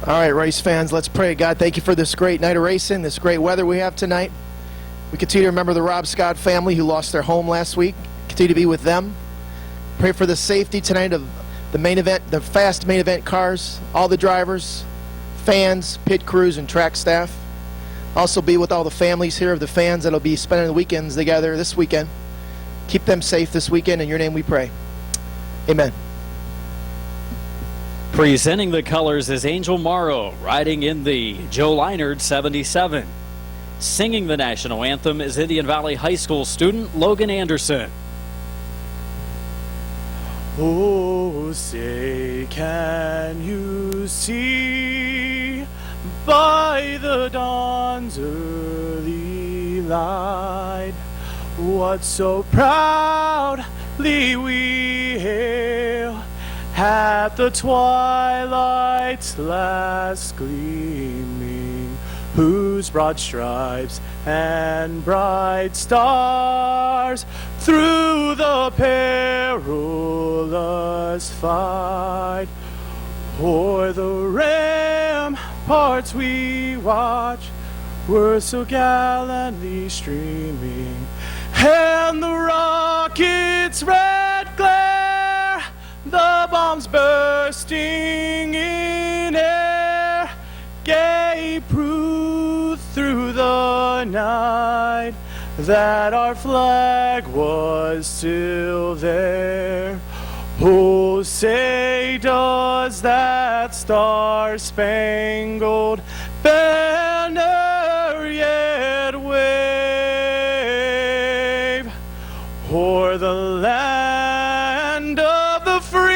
All right, race fans, let's pray. God, thank you for this great night of racing, this great weather we have tonight. We continue to remember the Rob Scott family who lost their home last week. Continue to be with them. Pray for the safety tonight of the main event, the fast main event cars, all the drivers, fans, pit crews, and track staff. Also be with all the families here of the fans that'll be spending the weekends together this weekend. Keep them safe this weekend. In your name we pray. Amen. Presenting the colors is Angel Morrow, riding in the Joe Leinard 77. Singing the national anthem is Indian Valley High School student Logan Anderson. Oh, say, can you see by the dawn's early light what so proudly we hail at the twilight's last gleaming, whose broad stripes and bright stars through the perilous fight o'er the ramparts we watch were so gallantly streaming, and the rocket's red glare, the bombs bursting in air, gave proof through the night that our flag was still there. Oh, say, does that star-spangled banner yet wave o'er the land of the free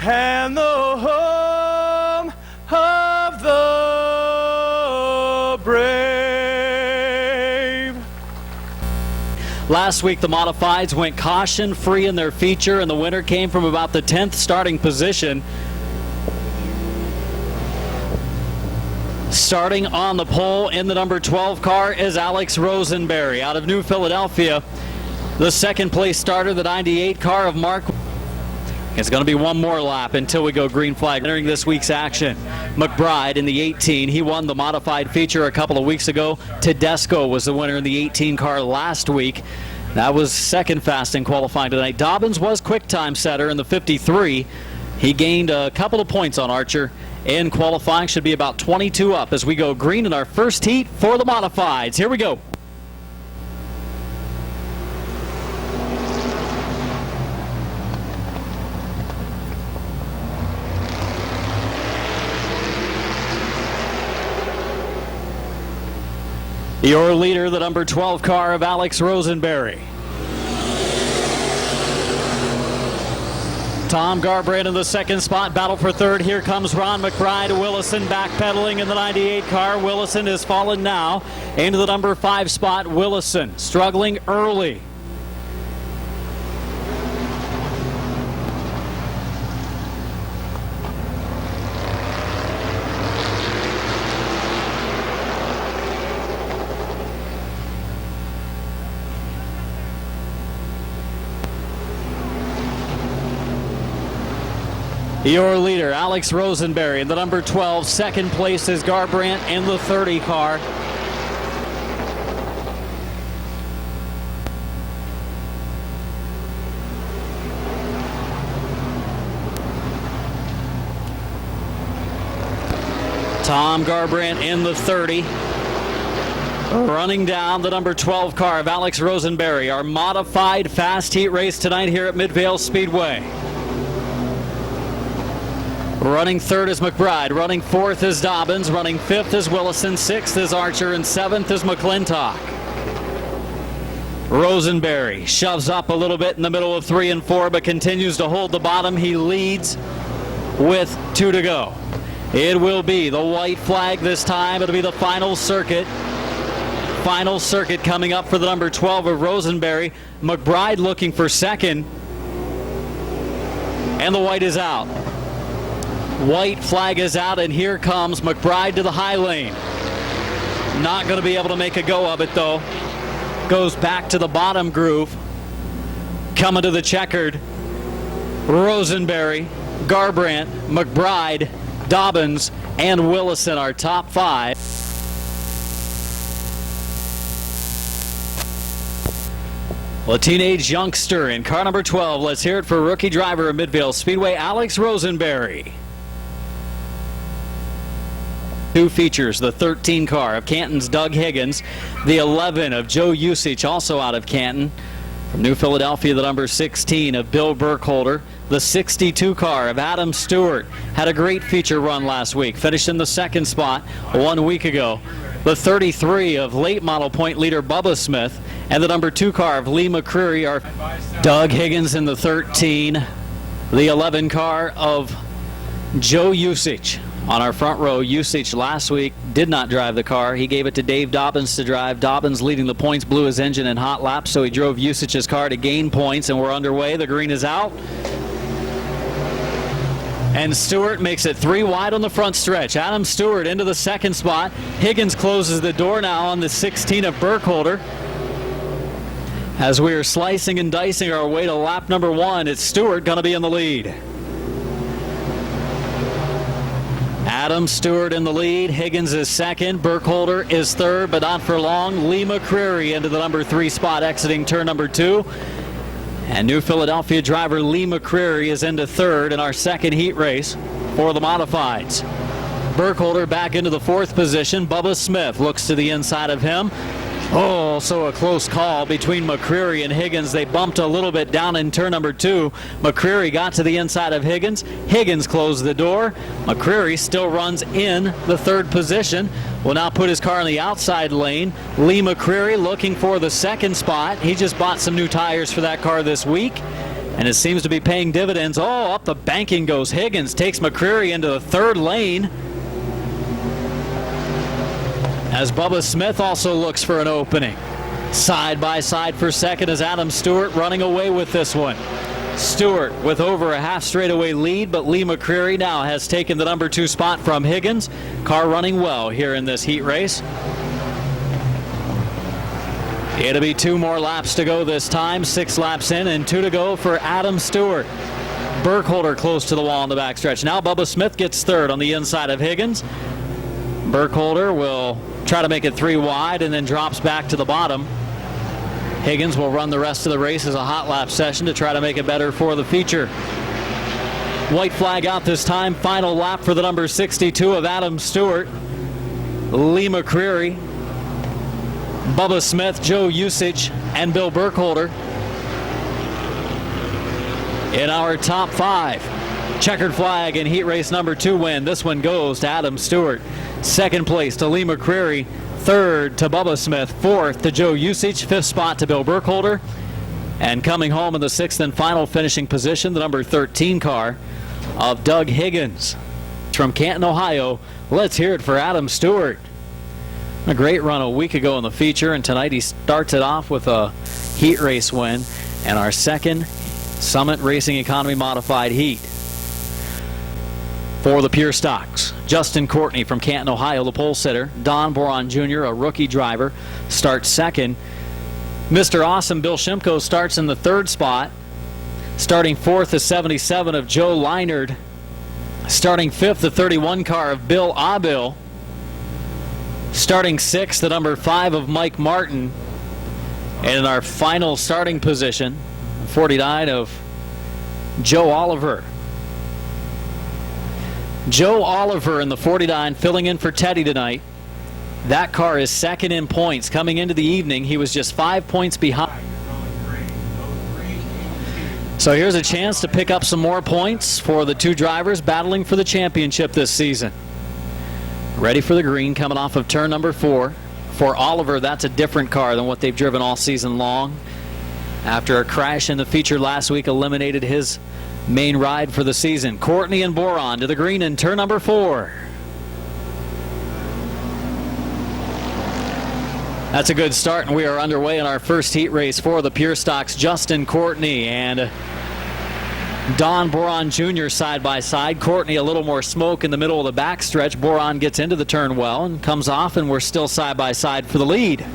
and the home of the brave? Last week the modifieds went caution free in their feature, and the winner came from about the 10th starting position. Starting on the pole in the number 12 car is Alex Rosenberry out of New Philadelphia. The second place starter, the 98 car of Mark. It's going to be one more lap until we go green flag. Entering this week's action, McBride in the 18. He won the modified feature a couple of weeks ago. Tedesco was the winner in the 18 car last week. That was second fast in qualifying tonight. Dobbins was quick time setter in the 53. He gained a couple of points on Archer in qualifying. Should be about 22 up as we go green in our first heat for the modifieds. Here we go. Your leader, the number 12 car of Alex Rosenberry. Tom Garbrand in the second spot, battle for third. Here comes Ron McBride. Willison backpedaling in the 98 car. Willison has fallen now into the number 5 spot. Willison struggling early. Your leader, Alex Rosenberry, in the number 12. Second place is Garbrandt in the 30 car. Tom Garbrandt in the 30. Running down the number 12 car of Alex Rosenberry, our modified fast heat race tonight here at Midvale Speedway. Running third is McBride. Running fourth is Dobbins. Running fifth is Willison. Sixth is Archer. And seventh is McClintock. Rosenberry shoves up a little bit in the middle of 3 and 4, but continues to hold the bottom. He leads with 2 to go. It will be the white flag this time. It'll be the final circuit. Final circuit coming up for the number 12 of Rosenberry. McBride looking for second. And the white is out. White flag is out, and here comes McBride to the high lane. Not going to be able to make a go of it, though. Goes back to the bottom groove. Coming to the checkered. Rosenberry, Garbrandt, McBride, Dobbins, and Willison, our top 5. Well, a teenage youngster in car number 12. Let's hear it for rookie driver of Midvale Speedway, Alex Rosenberry. Two features, the 13 car of Canton's Doug Higgins, the 11 of Joe Usich, also out of Canton. From New Philadelphia, the number 16 of Bill Burkholder. The 62 car of Adam Stewart had a great feature run last week, finished in the 2nd spot 1 week ago. The 33 of late model point leader Bubba Smith, and the number 2 car of Lee McCreary are Doug Higgins in the 13. The 11 car of Joe Usich. On our front row, Usich last week did not drive the car. He gave it to Dave Dobbins to drive. Dobbins leading the points, blew his engine in hot laps, so he drove Usich's car to gain points, and we're underway. The green is out. And Stewart makes it 3 wide on the front stretch. Adam Stewart into the 2nd spot. Higgins closes the door now on the 16 of Burkholder. As we are slicing and dicing our way to lap number 1, it's Stewart going to be in the lead. Adam Stewart in the lead. Higgins is 2nd. Burkholder is 3rd, but not for long. Lee McCreary into the number 3 spot, exiting turn number 2. And New Philadelphia driver Lee McCreary is into 3rd in our 2nd heat race for the modifieds. Burkholder back into the 4th position. Bubba Smith looks to the inside of him. Oh, so a close call between McCreary and Higgins. They bumped a little bit down in turn number 2. McCreary got to the inside of Higgins. Higgins closed the door. McCreary still runs in the 3rd position. Will now put his car in the outside lane. Lee McCreary looking for the 2nd spot. He just bought some new tires for that car this week, and it seems to be paying dividends. Oh, up the banking goes Higgins. Takes McCreary into the 3rd lane. As Bubba Smith also looks for an opening. Side by side for 2nd is Adam Stewart running away with this one. Stewart with over a half straightaway lead, but Lee McCreary now has taken the number 2 spot from Higgins. Car running well here in this heat race. It'll be 2 more laps to go this time. 6 laps in and 2 to go for Adam Stewart. Burkholder close to the wall on the backstretch. Now Bubba Smith gets 3rd on the inside of Higgins. Burkholder will try to make it 3 wide and then drops back to the bottom. Higgins will run the rest of the race as a hot lap session to try to make it better for the feature. White flag out this time. Final lap for the number 62 of Adam Stewart. Lee McCreary, Bubba Smith, Joe Usich, and Bill Burkholder in our top 5. Checkered flag in heat race number 2 win. This one goes to Adam Stewart. 2nd place to Lee McCreary. 3rd to Bubba Smith. 4th to Joe Usich. 5th spot to Bill Burkholder. And coming home in the 6th and final finishing position, the number 13 car of Doug Higgins. From Canton, Ohio, let's hear it for Adam Stewart. A great run a week ago in the feature, and tonight he starts it off with a heat race win and our 2nd Summit Racing Economy Modified heat. For the Pure Stocks, Justin Courtney from Canton, Ohio, the pole sitter. Don Boron Jr., a rookie driver, starts 2nd. Mr. Awesome Bill Shimko starts in the 3rd spot. Starting 4th, the 77 of Joe Leinard. Starting 5th, the 31 car of Bill Abil. Starting 6th, the number 5 of Mike Martin. And in our final starting position, 49 of Joe Oliver. Joe Oliver in the 49 filling in for Teddy tonight. That car is 2nd in points. Coming into the evening, he was just 5 points behind. So here's a chance to pick up some more points for the 2 drivers battling for the championship this season. Ready for the green coming off of turn number 4. For Oliver, that's a different car than what they've driven all season long. After a crash in the feature last week, eliminated his main ride for the season. Courtney and Boron to the green in turn number 4. That's a good start, and we are underway in our first heat race for the Pure Stocks. Justin Courtney and Don Boron Jr. side by side. Courtney a little more smoke in the middle of the backstretch. Boron gets into the turn well and comes off, and we're still side by side for the lead.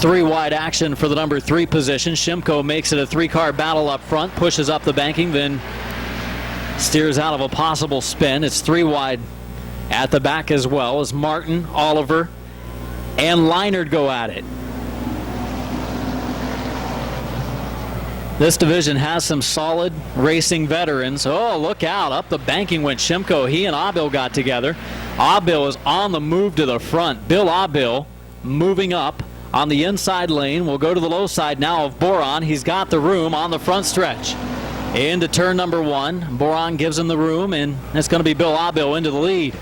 Three wide action for the number 3 position. Shimko makes it a 3-car battle up front, pushes up the banking, then steers out of a possible spin. It's 3 wide at the back as well as Martin, Oliver, and Leinert go at it. This division has some solid racing veterans. Oh, look out. Up the banking went Shimko. He and Abil got together. Abil is on the move to the front. Bill Abil moving up on the inside lane. We'll go to the low side now of Boron. He's got the room on the front stretch. Into turn number 1. Boron gives him the room, and it's going to be Bill Abil into the lead.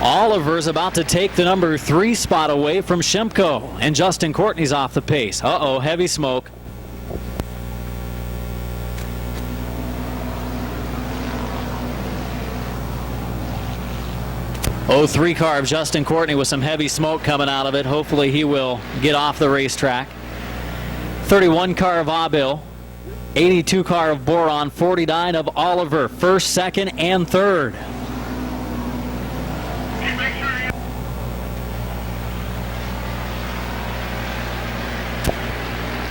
Oliver's about to take the number 3 spot away from Shimko, and Justin Courtney's off the pace. Uh-oh, heavy smoke. Oh, 3 car of Justin Courtney with some heavy smoke coming out of it. Hopefully he will get off the racetrack. 31 car of Abil, 82 car of Boron, 49 of Oliver, first, second, and third.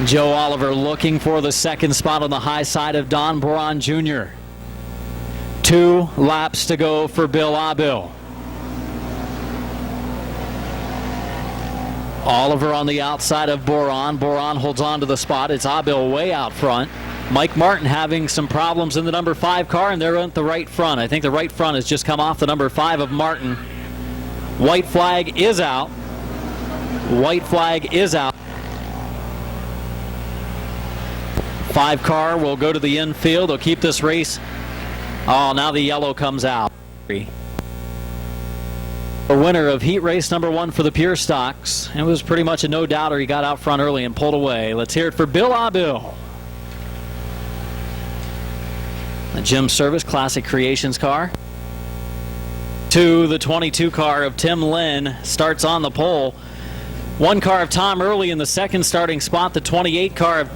Joe Oliver looking for the second spot on the high side of Don Boron Jr. 2 laps to go for Bill Abil. Oliver on the outside of Boron. Boron holds on to the spot. It's Abil way out front. Mike Martin having some problems in the number 5 car, and they're at the right front. I think the right front has just come off the number 5 of Martin. White flag is out. White flag is out. 5 car will go to the infield. They'll keep this race. Oh, now the yellow comes out. The winner of heat race number 1 for the Pure Stocks. It was pretty much a no-doubter. He got out front early and pulled away. Let's hear it for Bill Abil. The Jim Service Classic Creations car. 2, the 22 car of Tim Lynn starts on the pole. 1 car of Tom Early in the second starting spot. The 28 car of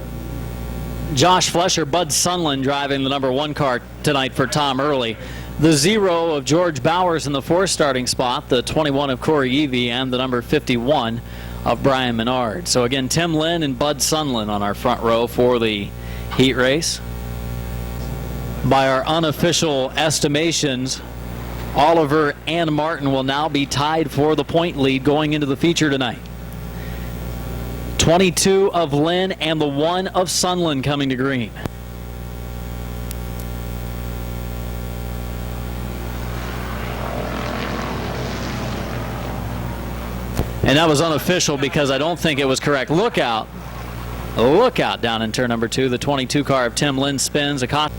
Josh Flesher, Bud Sunland driving the number 1 car tonight for Tom Early. The 0 of George Bowers in the 4th starting spot, the 21 of Corey Evie, and the number 51 of Brian Menard. So again, Tim Lynn and Bud Sunland on our front row for the heat race. By our unofficial estimations, Oliver and Martin will now be tied for the point lead going into the feature tonight. 22 of Lynn and the 1 of Sunland coming to green. And that was unofficial because I don't think it was correct. Look out. Look out down in turn number 2. The 22 car of Tim Lynn spins. A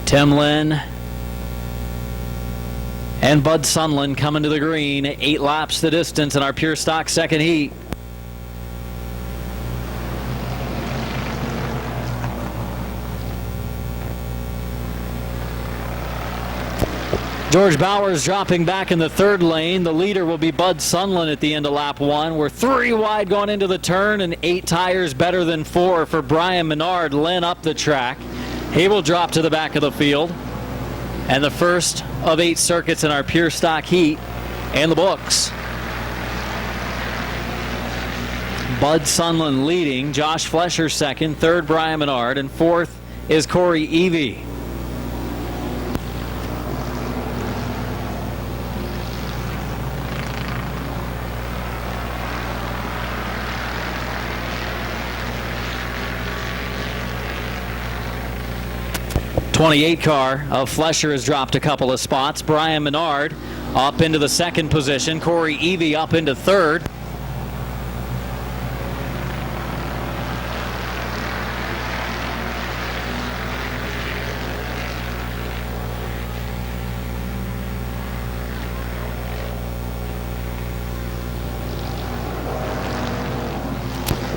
'Tim Lynn and Bud Sunland coming to the green. 8 laps the distance in our Pure Stock second heat. George Bowers dropping back in the 3rd lane. The leader will be Bud Sunland at the end of lap 1. We're 3 wide going into the turn, and 8 tires better than 4 for Brian Menard. Lynn up the track. He will drop to the back of the field. And the first of 8 circuits in our Pure Stock heat in the books. Bud Sunland leading, Josh Flesher second, 3rd Brian Menard, and 4th is Corey Evie. .28 car of Flesher has dropped a couple of spots. Brian Menard up into the 2nd position. Corey Evie up into 3rd.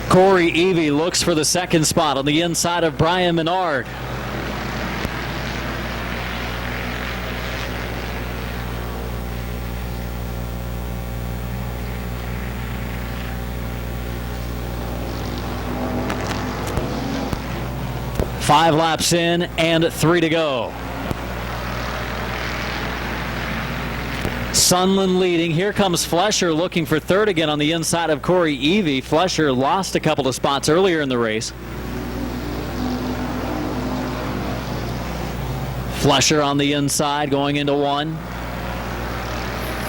Corey Evie looks for the 2nd spot on the inside of Brian Menard. 5 laps in and 3 to go. Sunland leading. Here comes Flesher looking for third again on the inside of Corey Evie. Flesher lost a couple of spots earlier in the race. Flesher on the inside going into 1.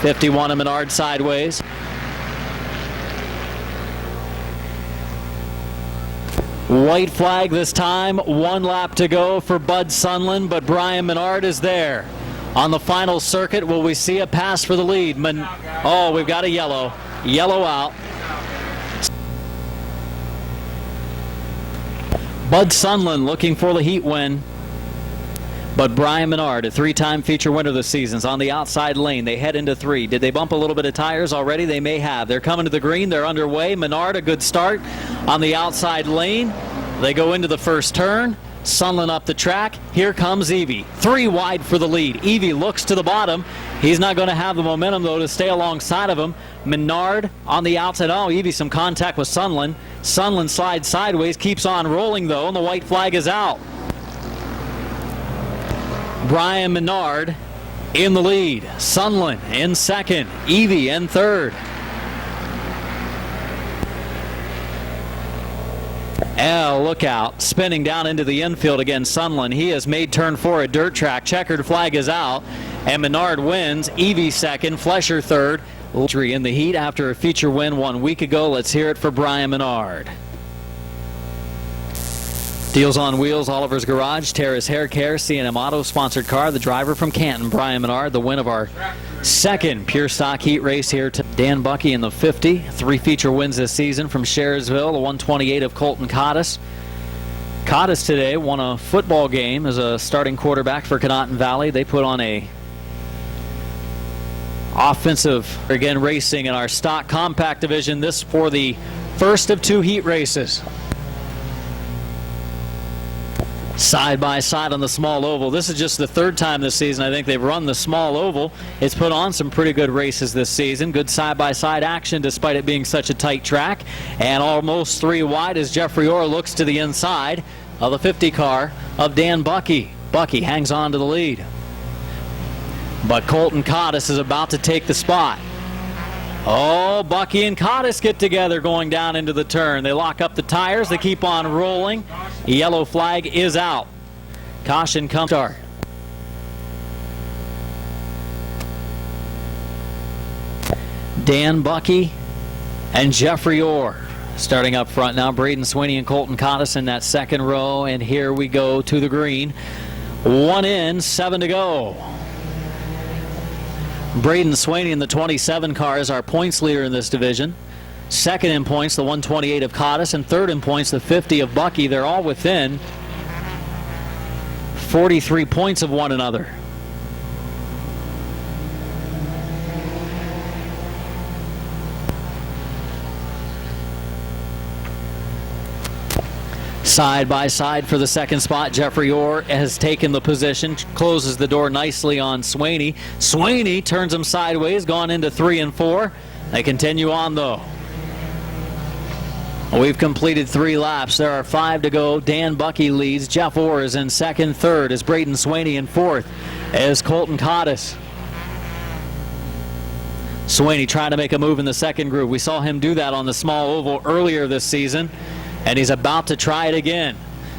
51 of Menard sideways. White flag this time. 1 lap to go for Bud Sunland, but Brian Menard is there. On the final circuit, will we see a pass for the lead? Oh, we've got a yellow. Yellow out. Bud Sunland looking for the heat win. But Brian Menard, a 3-time feature winner this season, is on the outside lane. They head into 3. Did they bump a little bit of tires already? They may have. They're coming to the green. They're underway. Menard, a good start on the outside lane. They go into the first turn. Sunland up the track. Here comes Evie. 3 wide for the lead. Evie looks to the bottom. He's not going to have the momentum, though, to stay alongside of him. Menard on the outside. Oh, Evie, some contact with Sunland. Sunland slides sideways, keeps on rolling, though, and the white flag is out. Brian Menard in the lead. Sunland in second. Evie in third. Look out. Spinning down into the infield again, Sunland. He has made turn 4 a dirt track. Checkered flag is out. And Menard wins. Evie second. Flesher third. In the heat after a feature win 1 week ago. Let's hear it for Brian Menard. Deals on Wheels, Oliver's Garage, Terrace Hair Care, C&M Auto sponsored car. The driver from Canton, Brian Menard, the win of our second pure stock heat race here. To Dan Bucky in the 50. 3 feature wins this season from Sharesville, the 128 of Colton Cottis. Cottis today won a football game as a starting quarterback for Conotton Valley. They put on a offensive, again, racing in our stock compact division. This for the first of 2 heat races. Side by side on the small oval. This is just the 3rd time this season I think they've run the small oval. It's put on some pretty good races this season. Good side by side action despite it being such a tight track. And almost 3 wide as Jeffrey Orr looks to the inside of the 50 car of Dan Bucky. Bucky hangs on to the lead. But Colton Cottis is about to take the spot. Oh, Bucky and Cottis get together going down into the turn. They lock up the tires. They keep on rolling. Yellow flag is out. Caution comes. Start. Dan Bucky and Jeffrey Orr starting up front now. Braden Sweeney and Colton Cottis in that second row. And here we go to the green. 1 in, 7 to go. Braden Sweeney in the 27 car is our points leader in this division. Second in points, the 128 of Cottis, and third in points, the 50 of Bucky. They're all within 43 points of one another. Side by side for the second spot. Jeffrey Orr has taken the position, closes the door nicely on Sweeney. Sweeney turns him sideways, gone into 3 and 4. They continue on though. We've completed 3 laps. There are 5 to go. Dan Bucky leads. Jeff Orr is in second. Third is Braden Sweeney in fourth as Colton Cottis. Sweeney trying to make a move in the second group. We saw him do that on the small oval earlier this season, and he's about to try it again.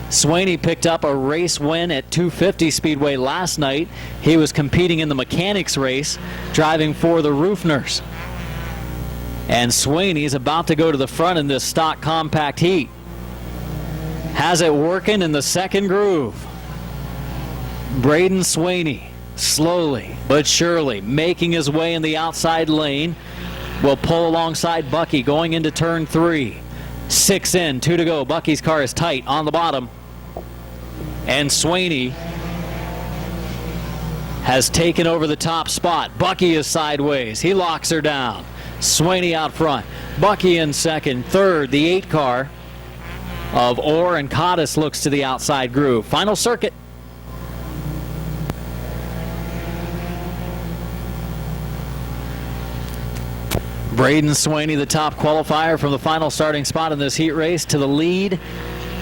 Sweeney picked up a race win at 250 Speedway last night. He was competing in the mechanics race, driving for the Roofners. And Sweeney's about to go to the front in this stock compact heat. Has it working in the second groove. Braden Sweeney, slowly but surely, making his way in the outside lane. Will pull alongside Bucky going into turn 3. 6 in, 2 to go. Bucky's car is tight on the bottom. And Sweeney has taken over the top spot. Bucky is sideways. He locks her down. Sweeney out front. Bucky in second. Third, the 8 car of Orr and Cottis looks to the outside groove. Final circuit. Braden Sweeney, the top qualifier from the final starting spot in this heat race, to the lead.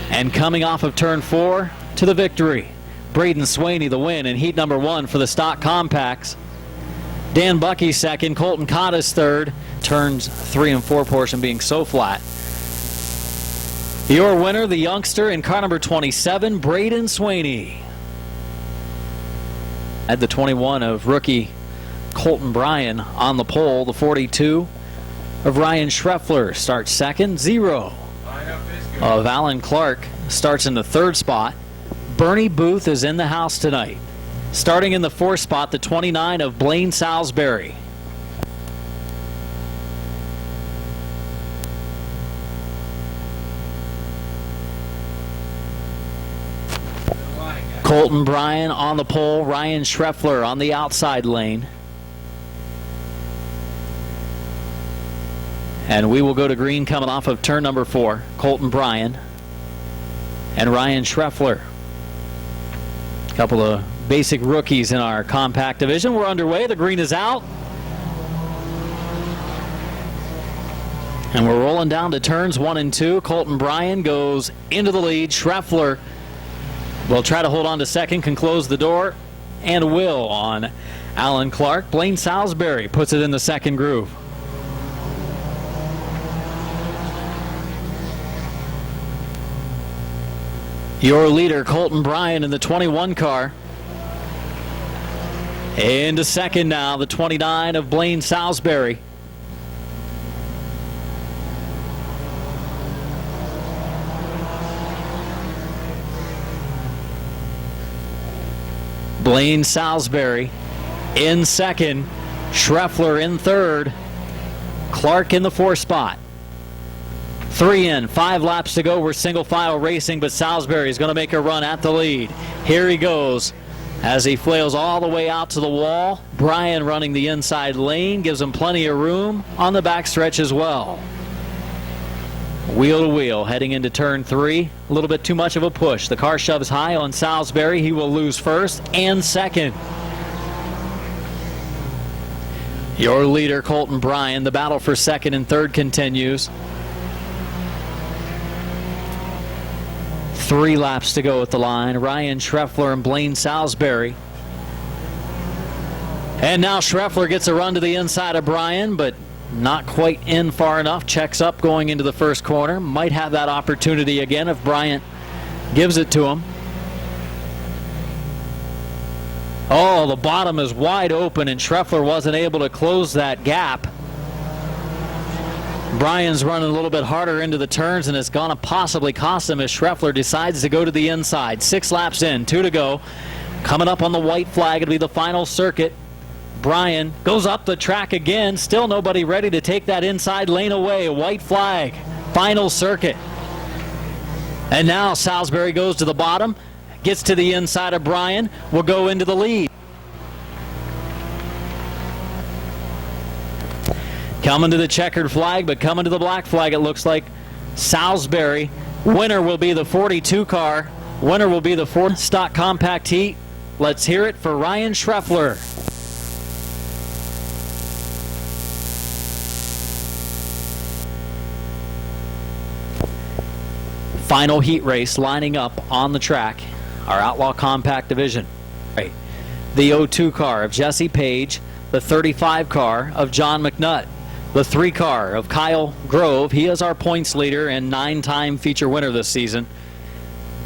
And coming off of turn 4, to the victory. Braden Swaney the win in heat number 1 for the stock compacts. Dan Bucky second, Colton Cottis third. Turns 3 and 4 portion being so flat. Your winner, the youngster in car number 27, Braden Swaney. At the 21 of rookie Colton Bryan on the pole. The 42 of Ryan Schreffler starts second. 0 of Alan Clark starts in the 3rd spot. Bernie Booth is in the house tonight. Starting in the 4th spot, the 29 of Blaine Salisbury. Colton Bryan on the pole, Ryan Schreffler on the outside lane. And we will go to green coming off of turn number 4. Colton Bryan and Ryan Schreffler. A couple of basic rookies in our compact division. We're underway. The green is out. And we're rolling down to turns 1 and 2. Colton Bryan goes into the lead. Schreffler will try to hold on to second, can close the door, and will on Alan Clark. Blaine Salisbury puts it in the second groove. Your leader, Colton Bryan, in the 21 car. Into second now, the 29 of Blaine Salisbury. Blaine Salisbury in second, Schreffler in third, Clark in the 4th spot. 3 in, 5 laps to go. We're single file racing, but Salisbury is going to make a run at the lead. Here he goes as he flails all the way out to the wall. Bryan running the inside lane, gives him plenty of room on the backstretch as well. Wheel to wheel, heading into turn 3. A little bit too much of a push. The car shoves high on Salisbury. He will lose first and second. Your leader, Colton Bryan. The battle for second and third continues. 3 laps to go at the line. Ryan Schreffler and Blaine Salisbury. And now Schreffler gets a run to the inside of Bryan, but not quite in far enough. Checks up going into the first corner. Might have that opportunity again if Bryant gives it to him. Oh, the bottom is wide open and Schreffler wasn't able to close that gap. Bryan's running a little bit harder into the turns and it's going to possibly cost him as Schreffler decides to go to the inside. 6 laps in, 2 to go. Coming up on the white flag, it'll be the final circuit. Bryan goes up the track again. Still nobody ready to take that inside lane away. White flag. Final circuit. And now Salisbury goes to the bottom. Gets to the inside of Bryan. Will go into the lead. Coming to the checkered flag, but coming to the black flag, it looks like Salisbury. Winner will be the 42 car. Winner will be the 4th stock compact heat. Let's hear it for Ryan Schreffler. Final heat race lining up on the track, our Outlaw Compact Division. Right. The 02 car of Jesse Page, the 35 car of John McNutt, the 3 car of Kyle Grove. He is our points leader and 9-time feature winner this season.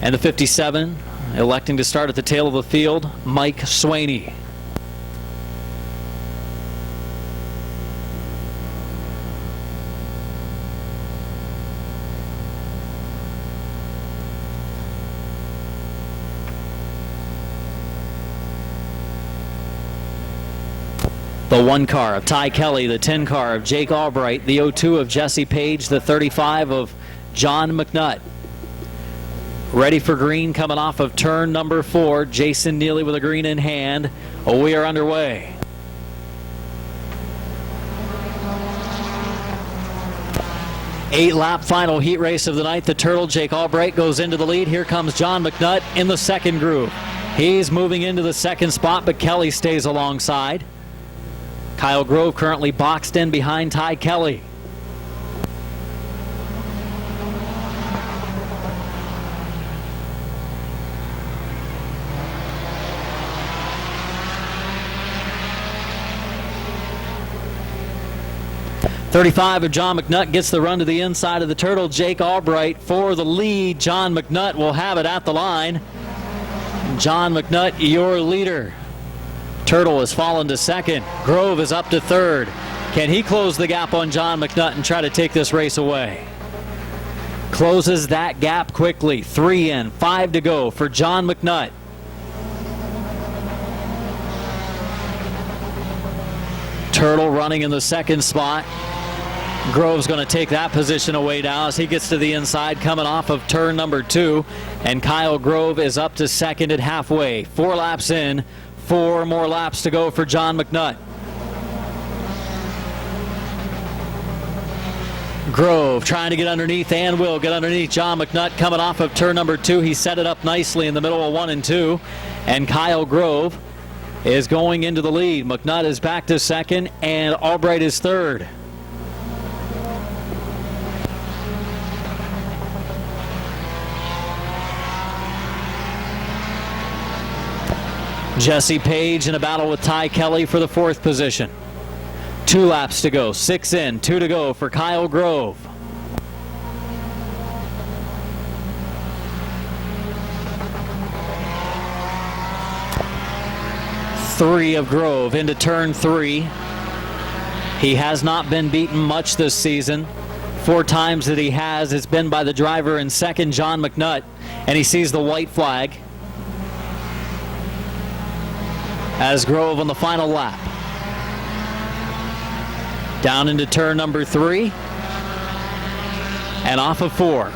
And the 57, electing to start at the tail of the field, Mike Swaney. The 1 car of Ty Kelly, the 10 car of Jake Albright, the 02 of Jesse Page, the 35 of John McNutt. Ready for green coming off of turn number 4. Jason Neely with a green in hand. Oh, we are underway. Eight-lap final heat race of the night. The Turtle, Jake Albright, goes into the lead. Here comes John McNutt in the second groove. He's moving into the second spot, but Kelly stays alongside. Kyle Grove currently boxed in behind Ty Kelly. 35 of John McNutt gets the run to the inside of the turtle. Jake Albright for the lead. John McNutt will have it at the line. John McNutt, your leader. Turtle has fallen to second. Grove is up to third. Can he close the gap on John McNutt and try to take this race away? Closes that gap quickly. 3 in, 5 to go for John McNutt. Turtle running in the second spot. Grove's going to take that position away now as he gets to the inside coming off of turn number 2. And Kyle Grove is up to second at halfway. 4 laps in, 4 more laps to go for John McNutt. Grove trying to get underneath and will get underneath John McNutt coming off of turn number 2. He set it up nicely in the middle of 1 and 2. And Kyle Grove is going into the lead. McNutt is back to second and Albright is third. Jesse Page in a battle with Ty Kelly for the 4th position. 2 laps to go, 6 in, 2 to go for Kyle Grove. Three of Grove into turn 3. He has not been beaten much this season. 4 times that he has, it's been by the driver in second, John McNutt, and he sees the white flag as Grove on the final lap. Down into turn number 3 and off of 4.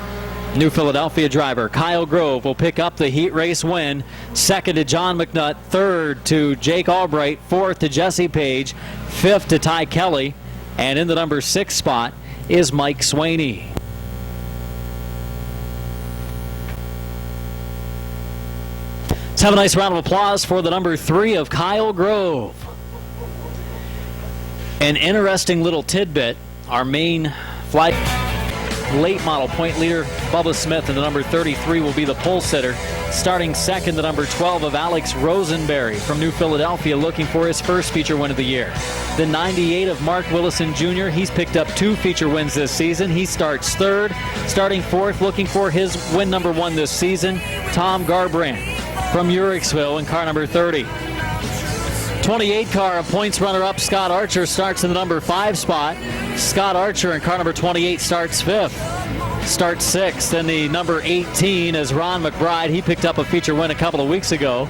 New Philadelphia driver Kyle Grove will pick up the heat race win. Second to John McNutt, third to Jake Albright, fourth to Jesse Page, fifth to Ty Kelly, and in the number 6 spot is Mike Swaney. Let's have a nice round of applause for the number 3 of Kyle Grove. An interesting little tidbit, our main flight late model point leader Bubba Smith in the number 33 will be the pole sitter. Starting second, the number 12 of Alex Rosenberry from New Philadelphia, looking for his first feature win of the year. The 98 of Mark Willison Jr., he's picked up 2 feature wins this season. He starts third. Starting fourth, looking for his win number 1 this season, Tom Garbrandt from Uricksville in car number 30. 28 car of points runner-up Scott Archer starts in the number 5 spot. Scott Archer in car number 28 starts 5th. Starts 6th. Then the number 18 is Ron McBride. He picked up a feature win a couple of weeks ago.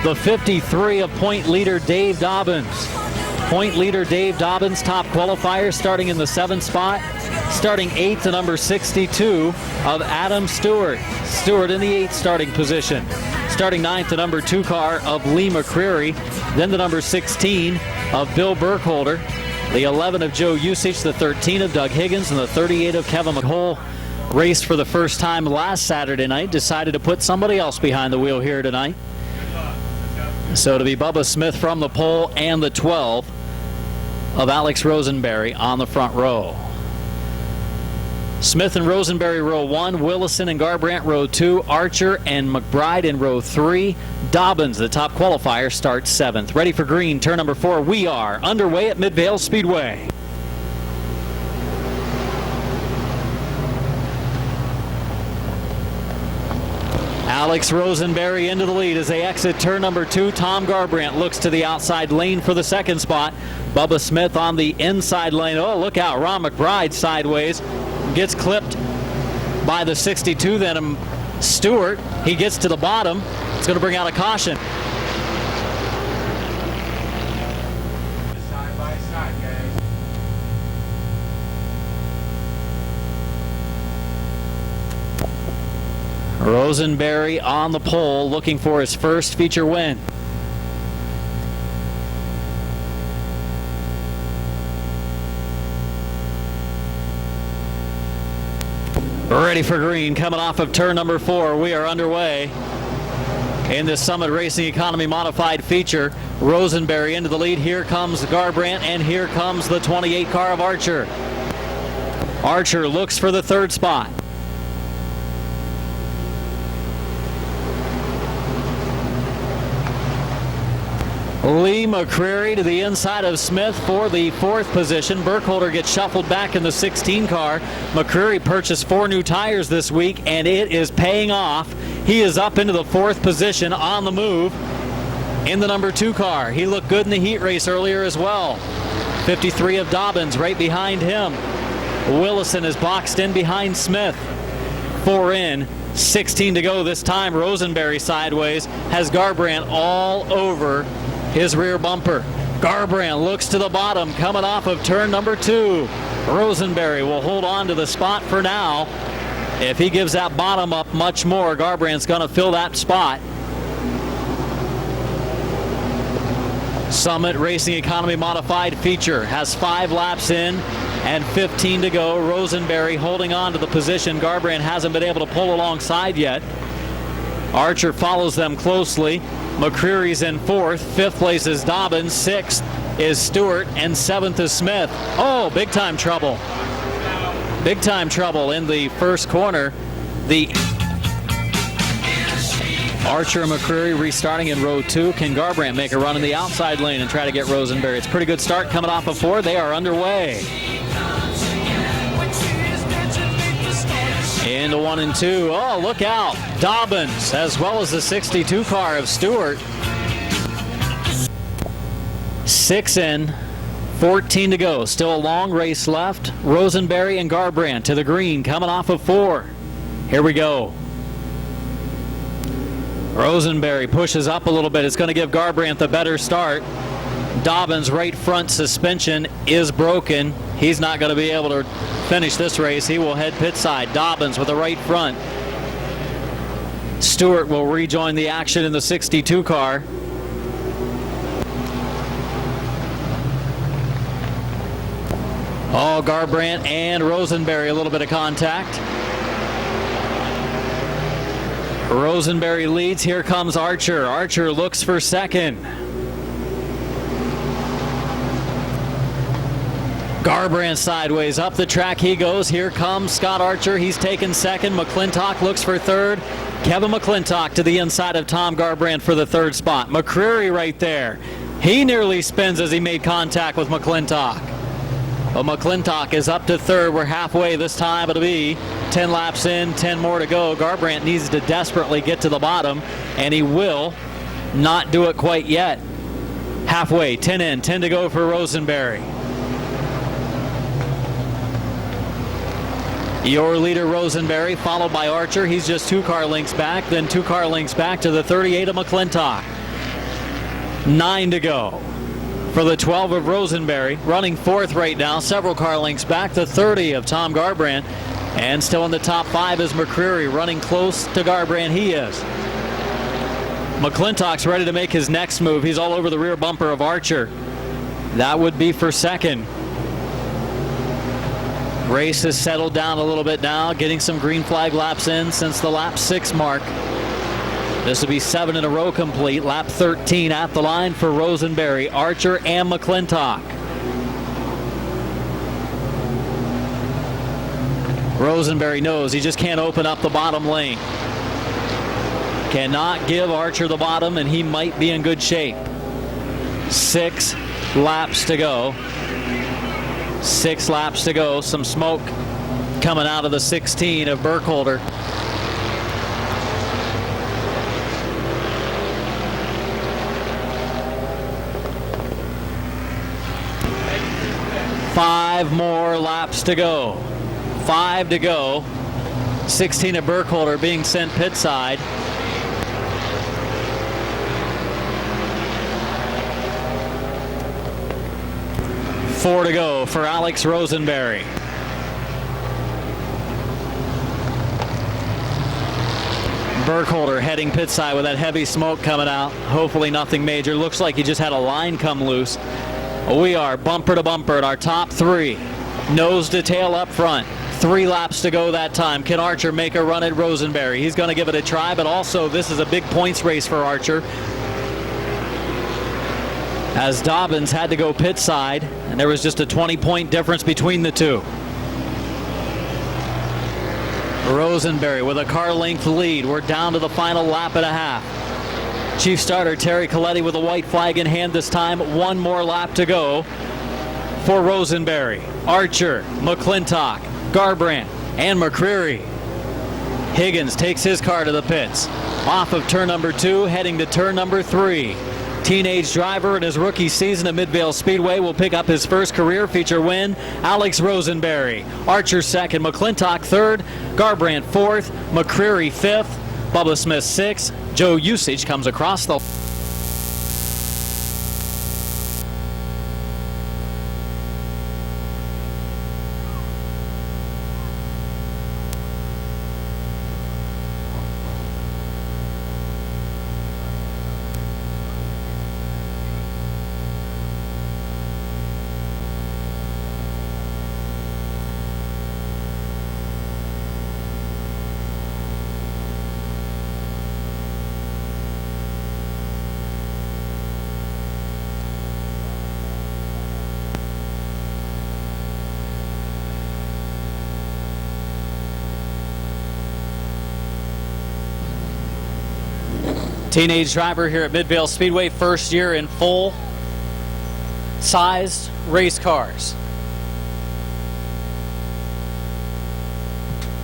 The 53 of point leader Dave Dobbins. Point leader Dave Dobbins, top qualifier, starting in the 7th spot. Starting 8th, the number 62 of Adam Stewart. Stewart in the 8th starting position. Starting 9th, the number 2 car of Lee McCreary. Then the number 16 of Bill Burkholder. The 11 of Joe Usich, the 13 of Doug Higgins, and the 38 of Kevin McCole. Raced for the first time last Saturday night. Decided to put somebody else behind the wheel here tonight. So to be Bubba Smith from the pole and the 12 of Alex Rosenberry on the front row. Smith and Rosenberry row 1, Willison and Garbrandt row 2, Archer and McBride in row 3. Dobbins, the top qualifier, starts 7th. Ready for green, turn number 4. We are underway at Midvale Speedway. Alex Rosenberry into the lead as they exit turn number 2. Tom Garbrandt looks to the outside lane for the 2nd spot. Bubba Smith on the inside lane. Oh, look out, Ron McBride sideways. Gets clipped by the 62 then Stewart. He gets to the bottom. It's going to bring out a caution. Side by side, guys. Rosenberry on the pole looking for his first feature win. Ready for green, coming off of turn number 4. We are underway in this Summit Racing Economy Modified feature. Rosenberry into the lead. Here comes Garbrandt, and here comes the 28 car of Archer. Archer looks for the 3rd spot. Lee McCreary to the inside of Smith for the 4th position. Burkholder gets shuffled back in the 16 car. McCreary purchased 4 new tires this week, and it is paying off. He is up into the 4th position on the move in the number 2 car. He looked good in the heat race earlier as well. 53 of Dobbins right behind him. Willison is boxed in behind Smith. 4 in, 16 to go this time. Rosenberry sideways has Garbrandt all over his rear bumper. Garbrandt looks to the bottom coming off of turn number 2. Rosenberry will hold on to the spot for now. If he gives that bottom up much more, Garbrandt's going to fill that spot. Summit Racing Economy Modified feature has 5 laps in and 15 to go. Rosenberry holding on to the position. Garbrandt hasn't been able to pull alongside yet. Archer follows them closely. McCreary's in 4th. 5th place is Dobbins. 6th is Stewart. And 7th is Smith. Oh, big time trouble. Big time trouble in the first corner. The Archer and McCreary restarting in row 2. Can Garbrandt make a run in the outside lane and try to get Rosenberry? It's a pretty good start coming off of 4. They are underway. Into 1 and 2. Oh, look out. Dobbins, as well as the 62 car of Stewart. 6 in, 14 to go. Still a long race left. Rosenberry and Garbrandt to the green, coming off of 4. Here we go. Rosenberry pushes up a little bit. It's going to give Garbrandt the better start. Dobbins' right front suspension is broken. He's not going to be able to finish this race. He will head pit side. Dobbins with the right front. Stewart will rejoin the action in the 62 car. Oh, Garbrandt and Rosenberry, a little bit of contact. Rosenberry leads. Here comes Archer. Archer looks for second. Garbrandt sideways. Up the track he goes. Here comes Scott Archer. He's taken second. McClintock looks for third. Kevin McClintock to the inside of Tom Garbrandt for the 3rd spot. McCreary right there. He nearly spins as he made contact with McClintock. But McClintock is up to 3rd. We're halfway this time. It'll be 10 laps in, 10 more to go. Garbrandt needs to desperately get to the bottom, and he will not do it quite yet. Halfway, 10 in, 10 to go for Rosenberry. Your leader, Rosenberry, followed by Archer. He's just 2 car lengths back, then 2 car lengths back to the 38 of McClintock. 9 to go for the 12 of Rosenberry, running 4th right now, several car lengths back, the 30 of Tom Garbrandt. And still in the top 5 is McCreary, running close to Garbrandt. He is. McClintock's ready to make his next move. He's all over the rear bumper of Archer. That would be for second. Race has settled down a little bit now, getting some green flag laps in since the lap 6 mark. This will be 7 in a row complete. Lap 13 at the line for Rosenberry, Archer, and McClintock. Rosenberry knows he just can't open up the bottom lane. Cannot give Archer the bottom, and he might be in good shape. 6 laps to go. 6 laps to go. Some smoke coming out of the 16 of Burkholder. Five more laps to go. 5 to go. 16 of Burkholder being sent pit side. Four to go for Alex Rosenberry. Burkholder heading pit side with that heavy smoke coming out. Hopefully nothing major. Looks like he just had a line come loose. We are bumper to bumper at our top 3. Nose to tail up front. 3 laps to go that time. Can Archer make a run at Rosenberry? He's going to give it a try, but also this is a big points race for Archer, as Dobbins had to go pit side, and there was just a 20-point difference between the two. Rosenberry with a car length lead. We're down to the final lap and a half. Chief starter Terry Coletti with a white flag in hand this time. One more lap to go for Rosenberry, Archer, McClintock, Garbrandt, and McCreary. Higgins takes his car to the pits. Off of turn number 2, heading to turn number 3. Teenage driver in his rookie season at Midvale Speedway will pick up his first career feature win. Alex Rosenberry. Archer second, McClintock third, Garbrandt fourth, McCreary fifth, Bubba Smith sixth. Joe Usage comes across the teenage driver here at Midvale Speedway, first year in full-sized race cars.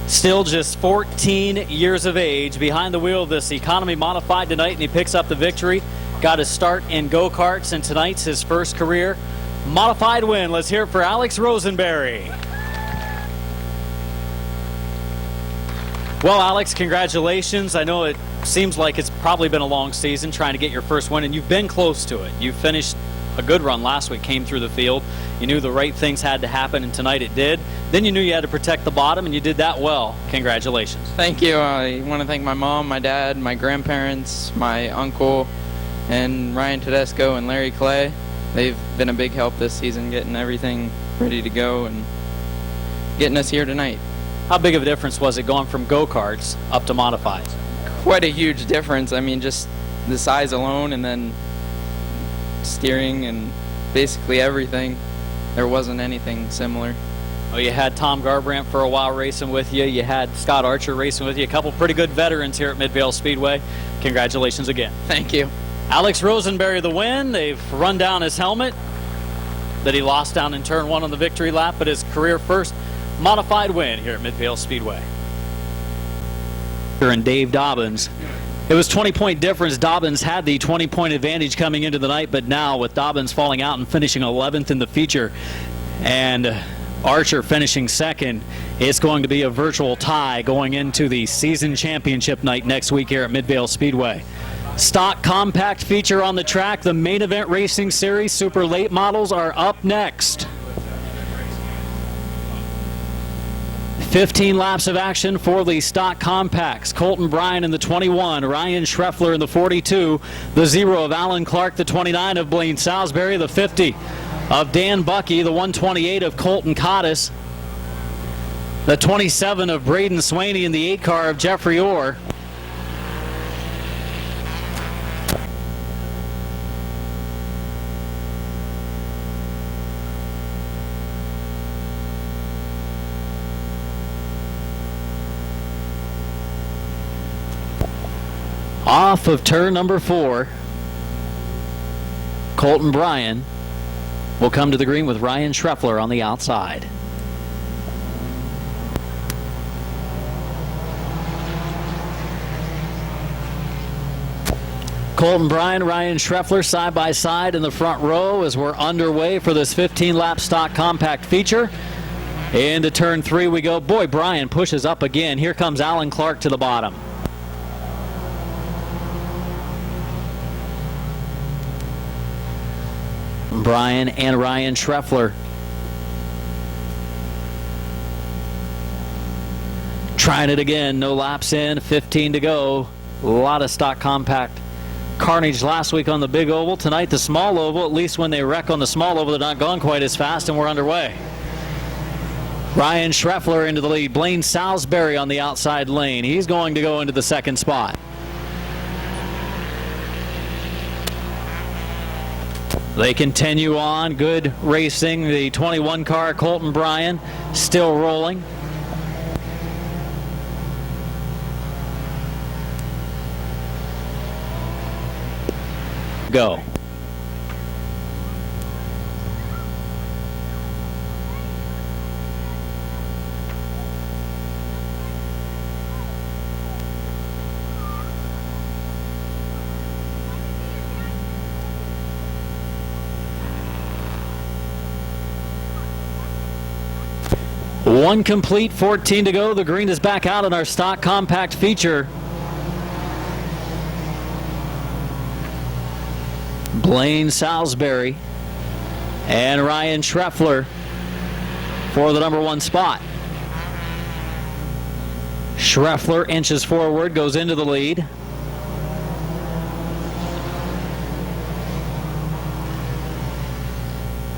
Still just 14 years of age, behind the wheel of this economy modified tonight, and he picks up the victory. Got his start in go-karts, and tonight's his first career modified win. Let's hear it for Alex Rosenberry. Well, Alex, congratulations. I know it seems like it's probably been a long season trying to get your first win, and you've been close to it. You finished a good run last week, came through the field. You knew the right things had to happen, and tonight it did. Then you knew you had to protect the bottom, and you did that well. Congratulations. Thank you. I want to thank my mom, my dad, my grandparents, my uncle, and Ryan Tedesco and Larry Clay. They've been a big help this season, getting everything ready to go and getting us here tonight. How big of a difference was it going from go-karts up to modifieds? Quite a huge difference. I mean, just the size alone, and then steering and basically everything. There wasn't anything similar. Oh, you had Tom Garbrandt for a while racing with you. You had Scott Archer racing with you. A couple pretty good veterans here at Midvale Speedway. Congratulations again. Thank you. Alex Rosenberry the win. They've run down his helmet that he lost down in turn 1 on the victory lap, but his career first modified win here at Midvale Speedway. And Dave Dobbins. It was 20-point difference. Dobbins had the 20-point advantage coming into the night, but now with Dobbins falling out and finishing 11th in the feature and Archer finishing second, it's going to be a virtual tie going into the season championship night next week here at Midvale Speedway. Stock compact feature on the track. The main event racing series super late models are up next. 15 laps of action for the stock compacts. Colton Bryan in the 21, Ryan Schreffler in the 42, the 0 of Alan Clark, the 29 of Blaine Salisbury, the 50 of Dan Bucky, the 128 of Colton Cottis, the 27 of Braden Swaney, in the 8 car of Jeffrey Orr. Off of turn number 4, Colton Bryan will come to the green with Ryan Schreffler on the outside. Colton Bryan, Ryan Schreffler side by side in the front row as we're underway for this 15-lap stock compact feature. Into turn 3 we go. Boy, Bryan pushes up again. Here comes Alan Clark to the bottom. Bryan and Ryan Schreffler trying it again. No laps in, 15 to go. A lot of stock compact carnage last week on the big oval. Tonight the small oval. At least when they wreck on the small oval, they're not going quite as fast, and we're underway. Ryan Schreffler into the lead. Blaine Salisbury on the outside lane. He's going to go into the second spot. They continue on. Good racing. The 21 car, Colton Bryan, still rolling. go. One complete, 14 to go. The green is back out in our stock compact feature. Blaine Salisbury and Ryan Schreffler for the number 1 spot. Schreffler inches forward, goes into the lead.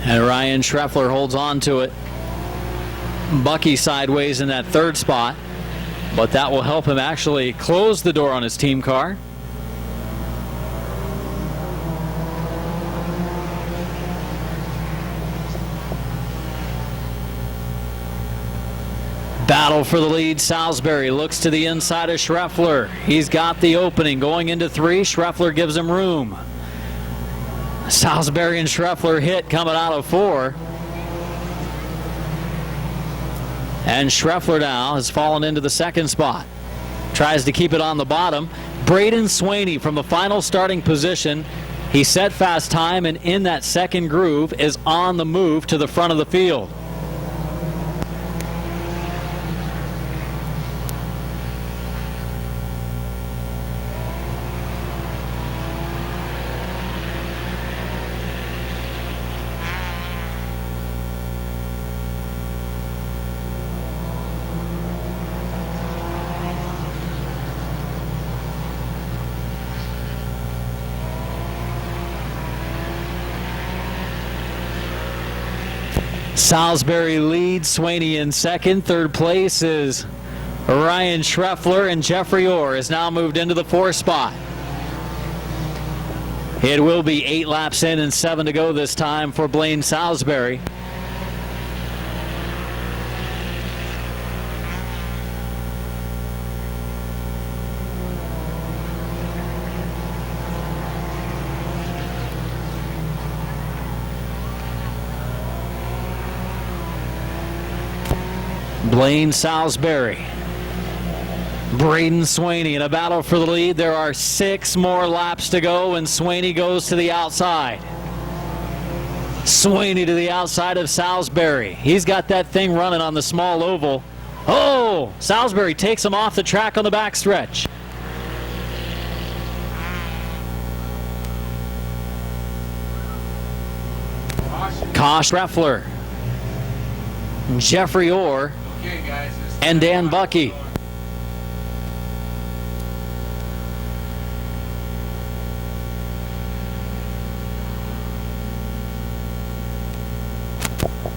And Ryan Schreffler holds on to it. Bucky sideways in that 3rd spot, but that will help him actually close the door on his team car. Battle for the lead. Salisbury looks to the inside of Schreffler. He's got the opening going into 3. Schreffler gives him room. Salisbury and Schreffler hit coming out of 4. And Schreffler now has fallen into the 2nd spot. Tries to keep it on the bottom. Braden Swaney from the final starting position. He set fast time and in that 2nd groove is on the move to the front of the field. Salisbury leads, Swaney in 2nd. 3rd place is Ryan Schreffler, and Jeffrey Orr has now moved into the 4th spot. It will be 8 laps in and 7 to go this time for Blaine Salisbury. Blaine Salisbury, Braden Swaney in a battle for the lead. There are 6 more laps to go, and Swaney goes to the outside. Swaney to the outside of Salisbury. He's got that thing running on the small oval. Oh, Salisbury takes him off the track on the backstretch. Kosh Schreffler, Jeffrey Orr, and Dan Bucky.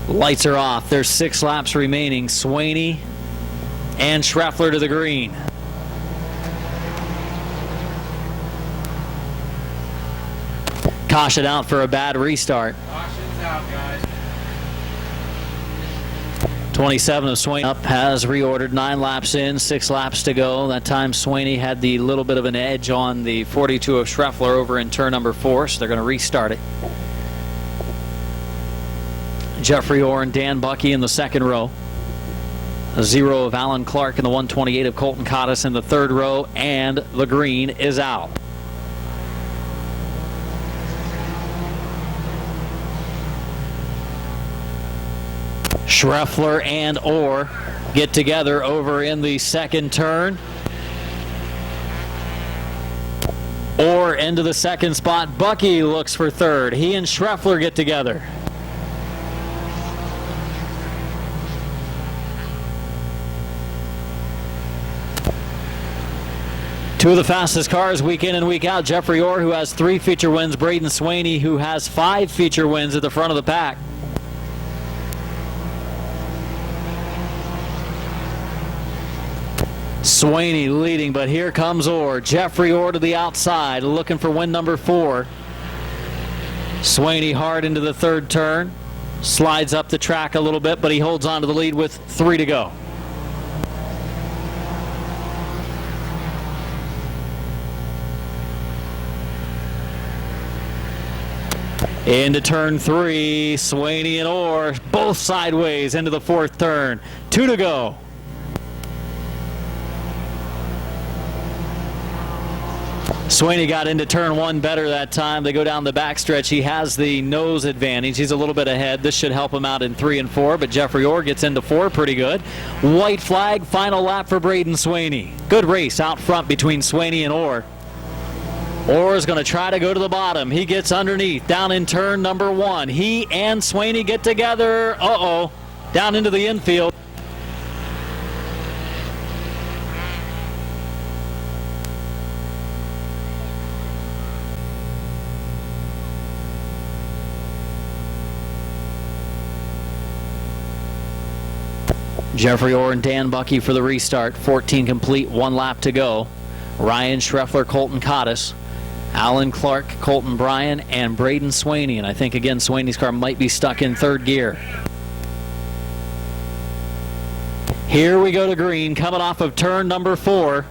Lights are off. There's 6 laps remaining. Swaney and Schreffler to the green. Caution out for a bad restart. Caution's out, guys. 27 of Swaney up, has reordered. 9 laps in, 6 laps to go. That time Swaney had the little bit of an edge on the 42 of Schreffler over in turn number 4, so they're going to restart it. Jeffrey Orr and Dan Bucky in the 2nd row. A 0 of Alan Clark and the 128 of Colton Cottis in the 3rd row, and the green is out. Schreffler and Orr get together over in the 2nd turn. Orr into the 2nd spot. Bucky looks for 3rd. He and Schreffler get together. Two of the fastest cars week in and week out. Jeffrey Orr, who has 3 feature wins. Braden Swaney, who has 5 feature wins at the front of the pack. Swaney leading, but here comes Orr. Jeffrey Orr to the outside, looking for win number 4. Swaney hard into the 3rd turn. Slides up the track a little bit, but he holds on to the lead with 3 to go. Into turn 3, Swaney and Orr, both sideways into the fourth turn. 2 to go. Swaney got into turn 1 better that time. They go down the backstretch. He has the nose advantage. He's a little bit ahead. This should help him out in 3 and 4, but Jeffrey Orr gets into 4 pretty good. White flag, final lap for Braden Swaney. Good race out front between Swaney and Orr. Orr is going to try to go to the bottom. He gets underneath, down in turn number 1. He and Swaney get together. Uh-oh, down into the infield. Jeffrey Orr and Dan Bucky for the restart. 14 complete, 1 lap to go. Ryan Schreffler, Colton Cottis, Alan Clark, Colton Bryan, and Braden Swaney. And I think, again, Swaney's car might be stuck in 3rd gear. Here we go to green, coming off of turn number 4.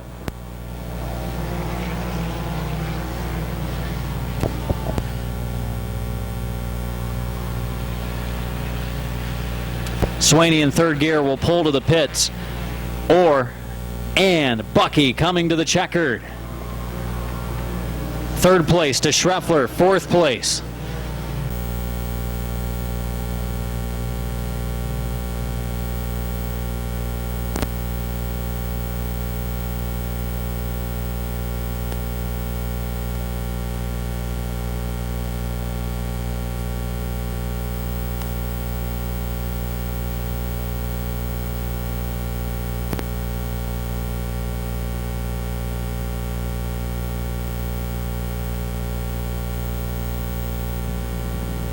Swaney in 3rd gear will pull to the pits. Orr and Bucky coming to the checkered. 3rd place to Schreffler, 4th place.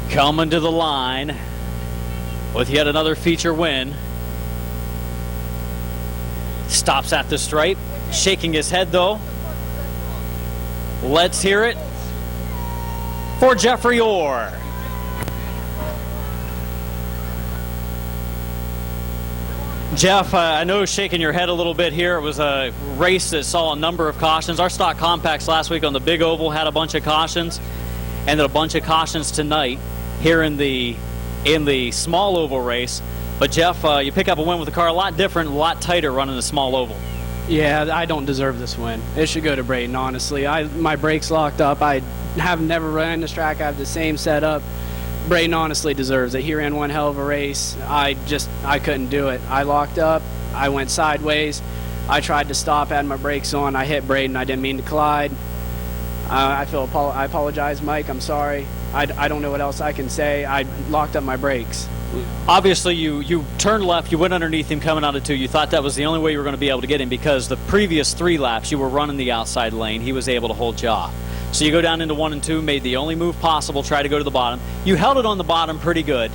Coming to the line with yet another feature win. Stops at the stripe, shaking his head though. Let's hear it for Jeffrey Orr. Jeff, I know shaking your head a little bit here. It was a race that saw a number of cautions. Our stock compacts last week on the big oval had a bunch of cautions, and then a bunch of cautions tonight here in the small oval race. But Jeff, you pick up a win with the car a lot different, a lot tighter running the small oval. Yeah, I don't deserve this win. It should go to Braden, honestly. My brakes locked up. I have never ran this track. I have the same setup. Braden honestly deserves it. He ran one hell of a race. I couldn't do it. I locked up. I went sideways. I tried to stop, had my brakes on. I hit Braden. I didn't mean to collide. I apologize, Mike. I'm sorry. I don't know what else I can say. I locked up my brakes. Obviously, you turned left, you went underneath him coming out of 2. You thought that was the only way you were going to be able to get him because the previous 3 laps you were running the outside lane. He was able to hold you off. So you go down into 1 and 2, made the only move possible, try to go to the bottom. You held it on the bottom pretty good.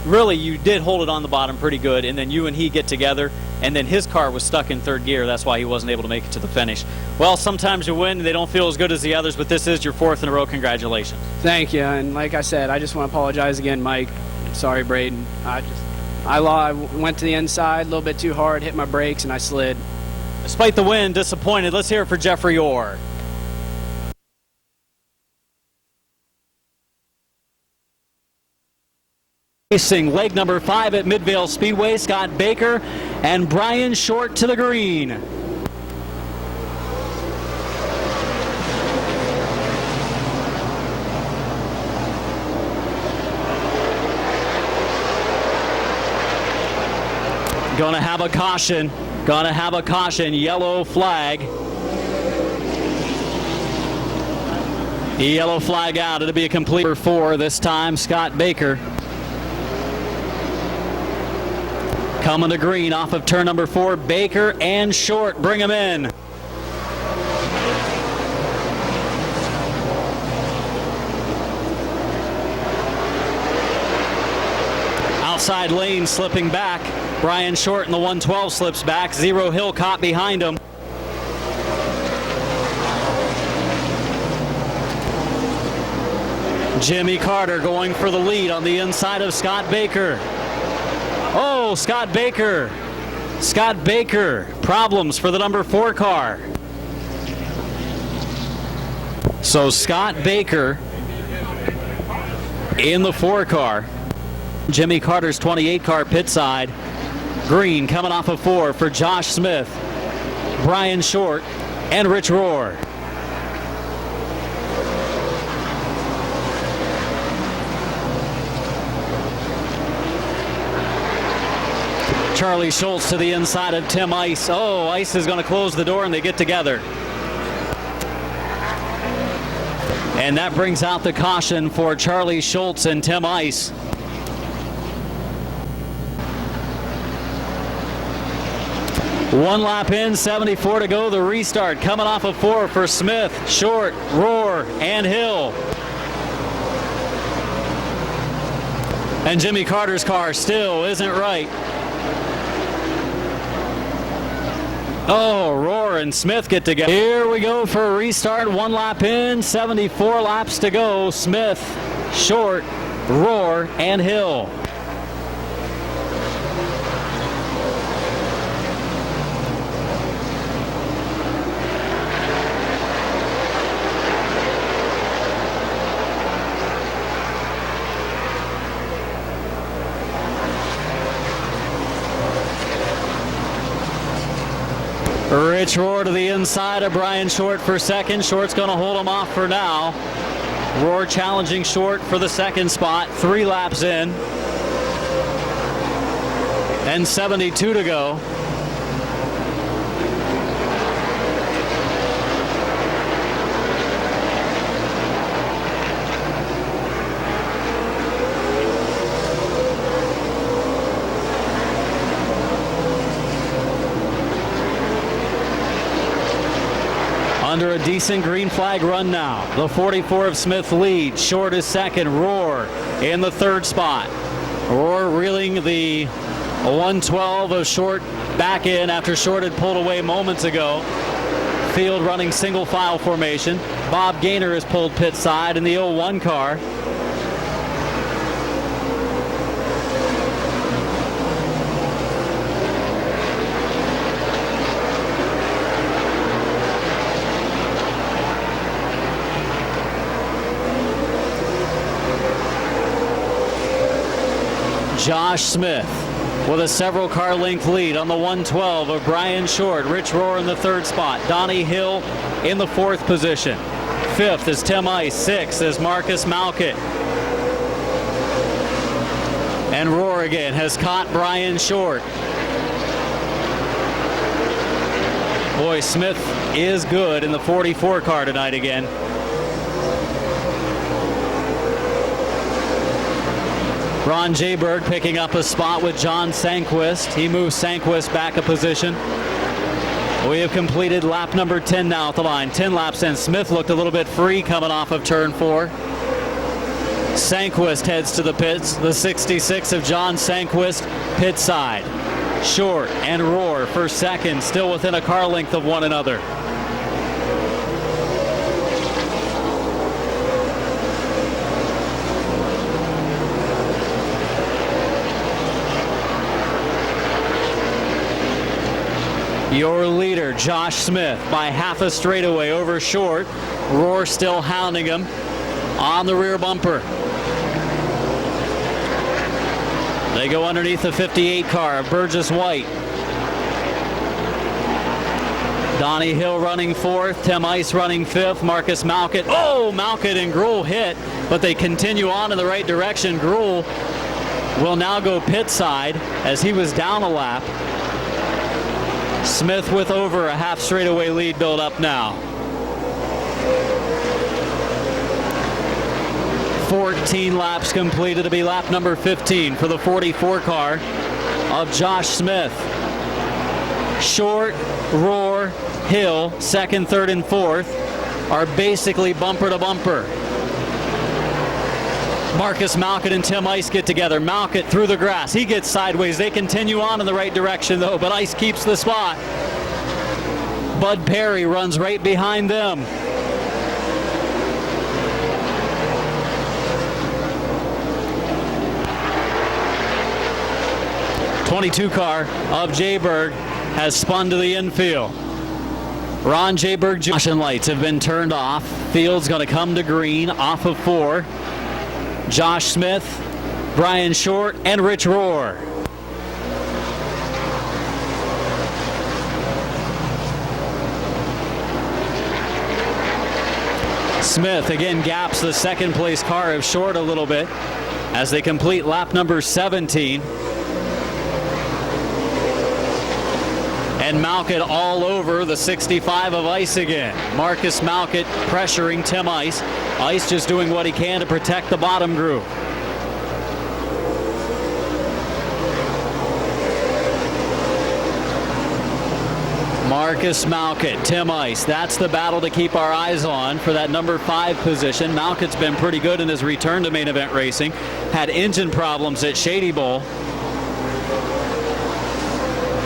Really, you did hold it on the bottom pretty good, and then you and he get together, and then his car was stuck in 3rd gear. That's why he wasn't able to make it to the finish. Well, sometimes you win, and they don't feel as good as the others, but this is your 4th in a row. Congratulations. Thank you, and like I said, I just want to apologize again, Mike. Sorry, Braden. I went to the inside a little bit too hard, hit my brakes, and I slid. Despite the win, disappointed. Let's hear it for Jeffrey Orr. Racing leg number 5 at Midvale Speedway, Scott Baker and Brian Short to the green. Gonna have a caution, yellow flag. Yellow flag out, it'll be a complete 4 this time, Scott Baker. Coming to green off of turn number 4, Baker and Short, bring him in. Outside lane slipping back. Brian Short in the 112 slips back. Zero Hill caught behind him. Jimmy Carter going for the lead on the inside of Scott Baker. Oh, Scott Baker. Scott Baker. Problems for the number 4 car. So Scott Baker In the 4 car, Jimmy Carter's 28 car pit side. Green coming off of 4 for Josh Smith, Brian Short, and Rich Rohr. Charlie Schultz to the inside of Tim Ice. Oh, Ice is going to close the door and they get together. And that brings out the caution for Charlie Schultz and Tim Ice. One lap in, 74 to go. The restart coming off of 4 for Smith, Short, Rohr, and Hill. And Jimmy Carter's car still isn't right. Oh, Rohr and Smith get together. Here we go for a restart. 1 lap in, 74 laps to go. Smith, Short, Rohr, and Hill. Rich Rohr to the inside of Brian Short for second. Short's going to hold him off for now. Rohr challenging Short for the second spot. 3 laps in. And 72 to go. Under a decent green flag run now. The 44 of Smith leads. Short is second. Rohr in the 3rd spot. Rohr reeling the 112 of Short back in after Short had pulled away moments ago. Field running single file formation. Bob Gaynor is pulled pit side in the 01 car. Josh Smith with a several car length lead on the 112 of Brian Short. Rich Rohr in the 3rd spot. Donnie Hill in the 4th position. 5th is Tim Ice. 6th is Marcus Malkett. And Rohr again has caught Brian Short. Boy, Smith is good in the 44 car tonight again. Ron Jayberg picking up a spot with John Sanquist. He moves Sanquist back a position. We have completed lap number 10 now at the line. 10 laps in. Smith looked a little bit free coming off of turn 4. Sanquist heads to the pits. The 66 of John Sanquist pit side. Short and Rohr for second, still within a car length of one another. Your leader, Josh Smith, by half a straightaway over Short. Rohr still hounding him on the rear bumper. They go underneath the 58 car of Burgess White. Donnie Hill running 4th, Tim Ice running 5th, Marcus Malkett. Oh, Malkett and Gruhl hit, but they continue on in the right direction. Gruhl will now go pit side as he was down a lap. Smith with over a half straightaway lead build up now. 14 laps completed to be lap number 15 for the 44 car of Josh Smith. Short, Rohr, Hill, 2nd, 3rd, and 4th are basically bumper to bumper. Marcus Malkett and Tim Ice get together. Malkett through the grass. He gets sideways. They continue on in the right direction, though, but Ice keeps the spot. Bud Perry runs right behind them. '22 car of Jayberg has spun to the infield. Ron Jayberg, caution lights have been turned off. Field's going to come to green off of 4. Josh Smith, Brian Short, and Rich Rohr. Smith again gaps the second place car of Short a little bit as they complete lap number 17. And Malkett all over the 65 of Ice again. Marcus Malkett pressuring Tim Ice. Ice just doing what he can to protect the bottom group. Marcus Malkett, Tim Ice. That's the battle to keep our eyes on for that number 5 position. Malkett's been pretty good in his return to main event racing. Had engine problems at Shady Bowl.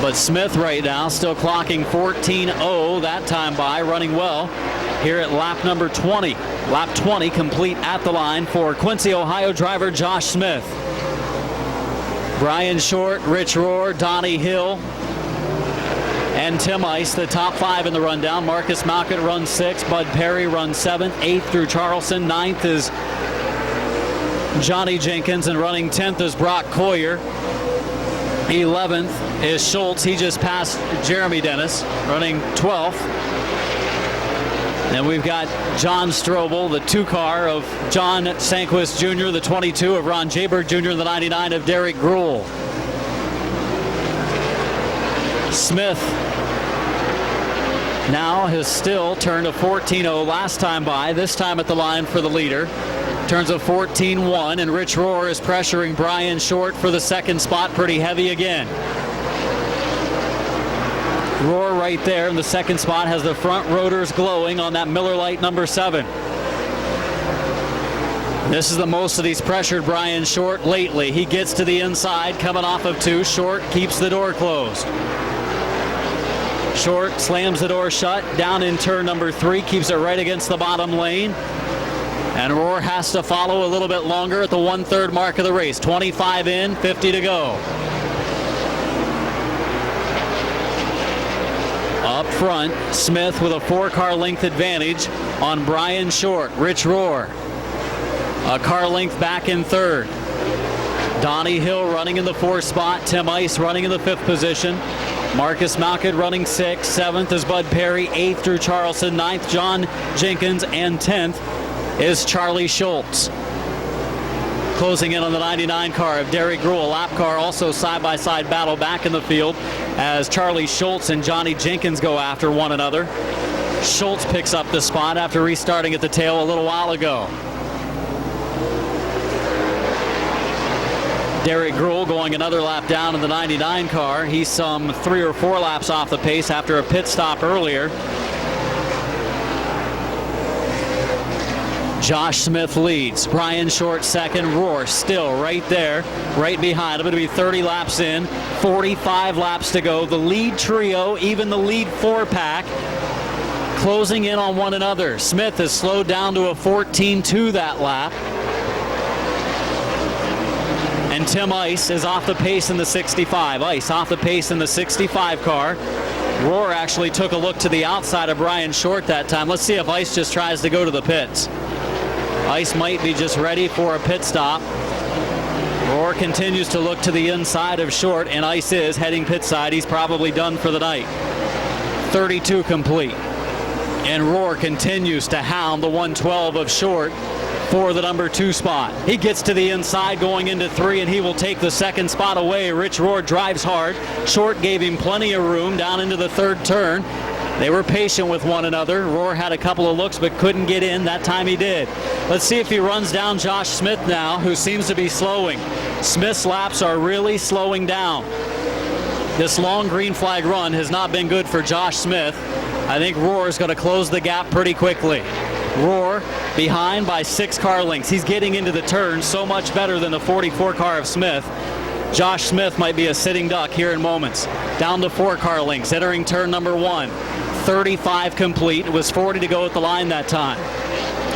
But Smith right now still clocking 14.0 that time by, running well here at lap number 20. Lap 20 complete at the line for Quincy, Ohio driver Josh Smith. Brian Short, Rich Rohr, Donnie Hill, and Tim Ice, the top 5 in the rundown. Marcus Malkett runs 6, Bud Perry runs 7, 8th Drew Charleston, 9th is Johnny Jenkins, and running 10th is Brock Coyer. 11th is Schultz. He just passed Jeremy Dennis, running 12th. And we've got John Strobel, the 2 car of John Sanquist Jr., the 22 of Ron Jaberg Jr., and the 99 of Derek Gruhl. Smith now has still turned a 14.0 last time by, this time at the line for the leader. Turns a 14.1, and Rich Rohr is pressuring Brian Short for the second spot pretty heavy again. Rohr right there in the second spot has the front rotors glowing on that Miller Lite number 7. This is the most that he's pressured Brian Short lately. He gets to the inside coming off of 2. Short keeps the door closed. Short slams the door shut down in turn number 3, keeps it right against the bottom lane. And Rohr has to follow a little bit longer at the 1/3 mark of the race. 25 in, 50 to go. Up front, Smith with a 4-car length advantage on Brian Short. Rich Rohr a car length back in 3rd. Donnie Hill running in the 4th spot. Tim Ice running in the 5th position. Marcus Malkett running 6th. 7th is Bud Perry. 8th Drew Charleston. 9th John Jenkins. And 10th is Charlie Schultz. Closing in on the 99 car of Derek Gruhl. Lap car also side-by-side battle back in the field as Charlie Schultz and Johnny Jenkins go after one another. Schultz picks up the spot after restarting at the tail a little while ago. Derek Gruhl going another lap down in the 99 car. He's some 3 or 4 laps off the pace after a pit stop earlier. Josh Smith leads. Brian Short second. Rohr still right there, right behind him. It'll be 30 laps in, 45 laps to go. The lead trio, even the lead 4-pack, closing in on one another. Smith has slowed down to a 14.2 that lap. And Tim Ice is off the pace in the 65. Ice off the pace in the 65 car. Rohr actually took a look to the outside of Brian Short that time. Let's see if Ice just tries to go to the pits. Ice might be just ready for a pit stop. Rohr continues to look to the inside of Short, and Ice is heading pit side. He's probably done for the night. 32 complete. And Rohr continues to hound the 112 of Short for the number 2 spot. He gets to the inside going into 3, and he will take the second spot away. Rich Rohr drives hard. Short gave him plenty of room down into the 3rd turn. They were patient with one another. Rohr had a couple of looks but couldn't get in. That time he did. Let's see if he runs down Josh Smith now, who seems to be slowing. Smith's laps are really slowing down. This long green flag run has not been good for Josh Smith. I think Rohr is going to close the gap pretty quickly. Rohr behind by 6 car lengths. He's getting into the turn so much better than the 44 car of Smith. Josh Smith might be a sitting duck here in moments. Down to 4 car lengths, entering turn number 1. 35 complete. It was 40 to go at the line that time.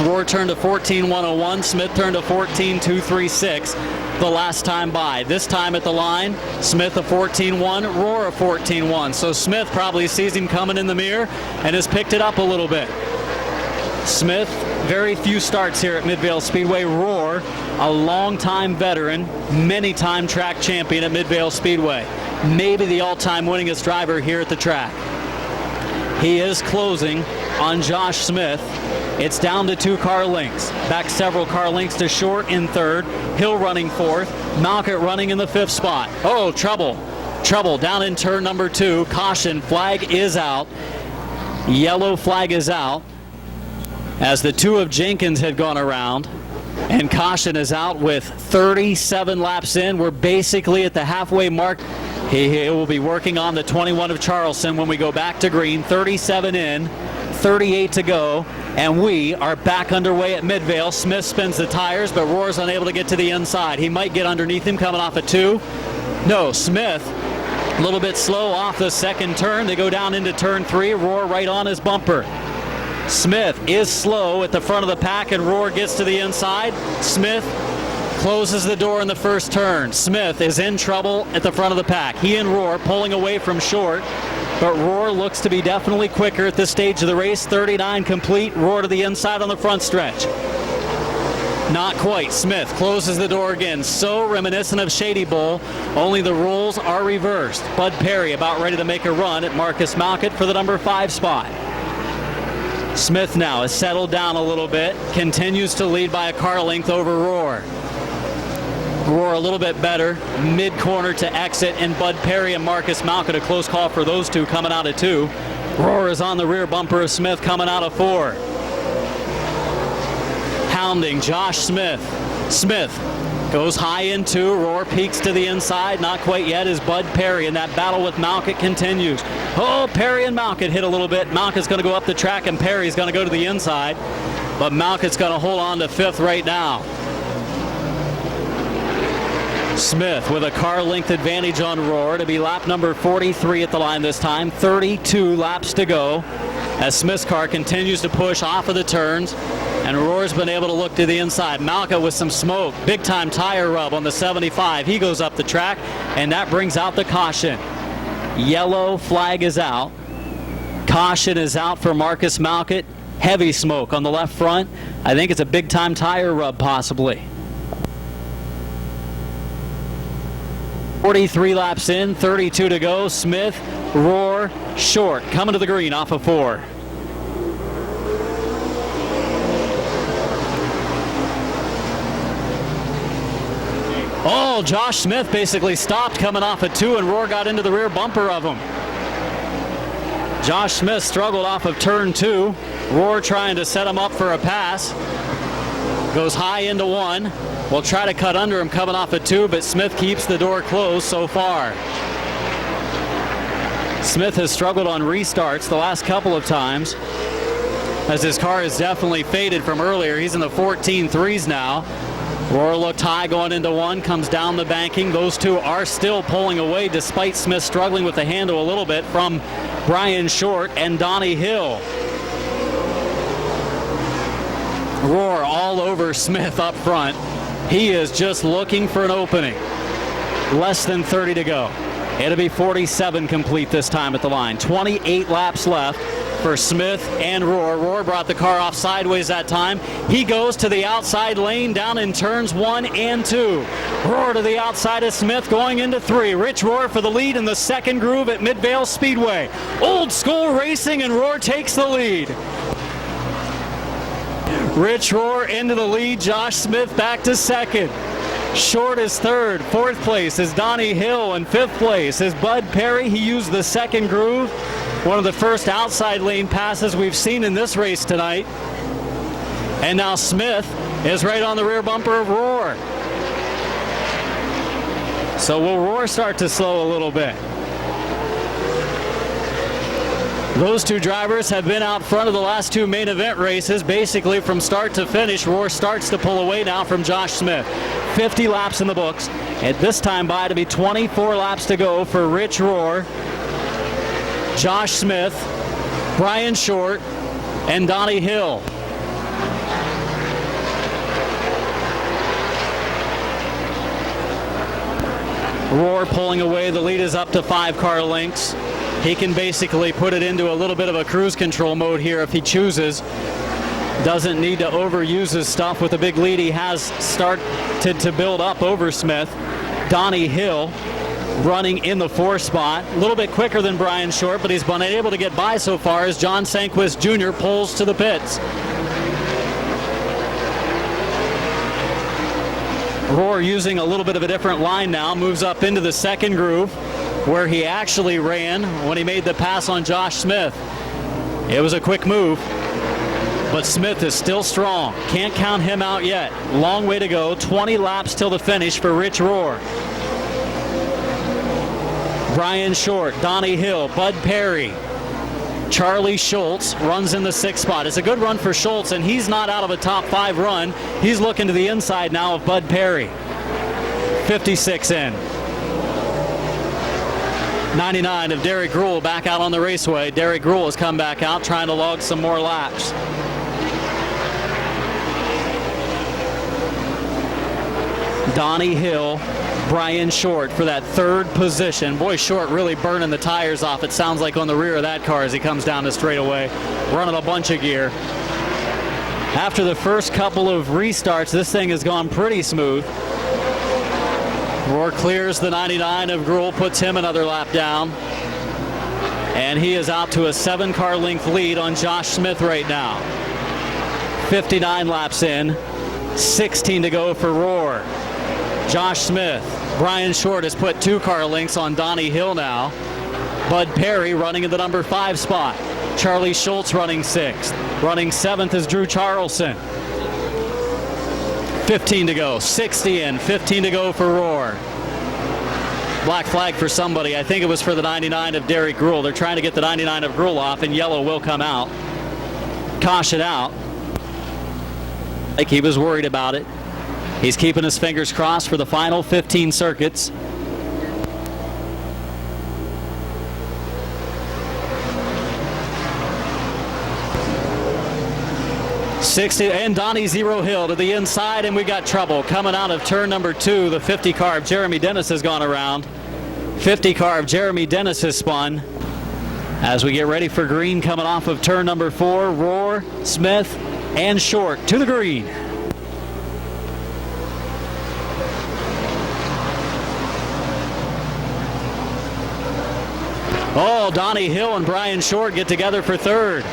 Rohr turned to 14.101. Smith turned to 14.236 the last time by. This time at the line, Smith a 14.1, Rohr a 14.1. So Smith probably sees him coming in the mirror and has picked it up a little bit. Smith very few starts here at Midvale Speedway. Roar, a longtime veteran, many-time track champion at Midvale Speedway. Maybe the all-time winningest driver here at the track. He is closing on Josh Smith. It's down to 2 car lengths. Back several car lengths to Short in 3rd. Hill running 4th. Malkett running in the 5th spot. Oh, trouble. Trouble down in turn number 2. Caution, flag is out. Yellow flag is out as the 2 of Jenkins had gone around. And caution is out with 37 laps in. We're basically at the halfway mark. He will be working on the 21 of Charleston when we go back to green. 37 in, 38 to go, and we are back underway at Midvale. Smith spins the tires, but Roar's unable to get to the inside. He might get underneath him coming off a 2. No, Smith a little bit slow off the 2nd turn. They go down into turn 3. Roar right on his bumper. Smith is slow at the front of the pack, and Roar gets to the inside. Smith closes the door in the 1st turn. Smith is in trouble at the front of the pack. He and Roar pulling away from Short, but Roar looks to be definitely quicker at this stage of the race. 39 complete. Roar to the inside on the front stretch. Not quite. Smith closes the door again. So reminiscent of Shady Bull, only the roles are reversed. Bud Perry about ready to make a run at Marcus Malkett for the number 5 spot. Smith now has settled down a little bit, continues to lead by a car length over Roar. Roar a little bit better, mid-corner to exit, and Bud Perry and Marcus Malkett, a close call for those two coming out of 2. Roar is on the rear bumper of Smith coming out of 4. Hounding Josh Smith. Smith goes high in 2. Roar peeks to the inside, not quite yet as Bud Perry, and that battle with Malkett continues. Oh, Perry and Malkett hit a little bit. Malkett's going to go up the track, and Perry's going to go to the inside, but Malkett's going to hold on to 5th right now. Smith with a car length advantage on Roar to be lap number 43 at the line this time. 32 laps to go as Smith's car continues to push off of the turns, and Roar's been able to look to the inside. Malkett with some smoke, big time tire rub on the 75. He goes up the track, and that brings out the caution. Yellow flag is out. Caution is out for Marcus Malkett. Heavy smoke on the left front. I think it's a big time tire rub possibly. 43 laps in, 32 to go. Smith, Roar, Short coming to the green off of 4. Oh, Josh Smith basically stopped coming off of 2, and Roar got into the rear bumper of him. Josh Smith struggled off of turn 2. Roar trying to set him up for a pass. Goes high into 1. Will try to cut under him coming off of 2, but Smith keeps the door closed so far. Smith has struggled on restarts the last couple of times, as his car is definitely faded from earlier. He's in the 14.3s now. Roar looked high going into 1, comes down the banking. Those 2 are still pulling away despite Smith struggling with the handle a little bit from Brian Short and Donnie Hill. Roar all over Smith up front. He is just looking for an opening. Less than 30 to go. It'll be 47 complete this time at the line. 28 laps left for Smith and Roar. Roar brought the car off sideways that time. He goes to the outside lane down in turns 1 and 2. Roar to the outside of Smith going into 3. Rich Roar for the lead in the 2nd groove at Midvale Speedway. Old school racing, and Roar takes the lead. Rich Roar into the lead. Josh Smith back to 2nd. Short is 3rd. 4th place is Donnie Hill, and 5th place is Bud Perry. He used the 2nd groove. One of the first outside lane passes we've seen in this race tonight. And now Smith is right on the rear bumper of Roar. So will Roar start to slow a little bit? Those 2 drivers have been out front of the last 2 main event races, basically from start to finish. Roar starts to pull away now from Josh Smith. 50 laps in the books. At this time by to be 24 laps to go for Rich Roar, Josh Smith, Brian Short, and Donnie Hill. Roar pulling away. The lead is up to 5 car lengths. He can basically put it into a little bit of a cruise control mode here if he chooses. Doesn't need to overuse his stuff with the big lead he has started to build up over Smith. Donnie Hill running in the 4th spot. A little bit quicker than Brian Short, but he's been able to get by so far as John Sanquist Jr. pulls to the pits. Roar using a little bit of a different line now, moves up into the 2nd groove where he actually ran when he made the pass on Josh Smith. It was a quick move, but Smith is still strong. Can't count him out yet. Long way to go. 20 laps till the finish for Rich Roar. Brian Short, Donnie Hill, Bud Perry, Charlie Schultz runs in the 6th spot. It's a good run for Schultz, and he's not out of a top 5 run. He's looking to the inside now of Bud Perry. 56 in. 99 of Derek Gruhl back out on the raceway. Derek Gruhl has come back out trying to log some more laps. Donnie Hill, Brian Short for that 3rd position. Boy, Short really burning the tires off, it sounds like, on the rear of that car as he comes down the straightaway, running a bunch of gear. After the first couple of restarts, this thing has gone pretty smooth. Roar clears the 99 of Gruhl, puts him another lap down. And he is out to a 7-car length lead on Josh Smith right now. 59 laps in, 16 to go for Roar. Josh Smith, Brian Short has put 2-car lengths on Donnie Hill now. Bud Perry running in the number 5 spot. Charlie Schultz running 6th. Running 7th is Drew Charlson. 15 to go, 60 in, 15 to go for Roar. Black flag for somebody. I think it was for the 99 of Derek Gruhl. They're trying to get the 99 of Gruhl off, and yellow will come out. Caution out. Like he was worried about it. He's keeping his fingers crossed for the final 15 circuits. And Donnie Zero Hill to the inside, and we got trouble coming out of turn number 2. The 50 car of Jeremy Dennis has gone around. 50 car of Jeremy Dennis has spun. As we get ready for green coming off of turn number 4, Roar, Smith, and Short to the green. Oh, Donnie Hill and Brian Short get together for 3rd.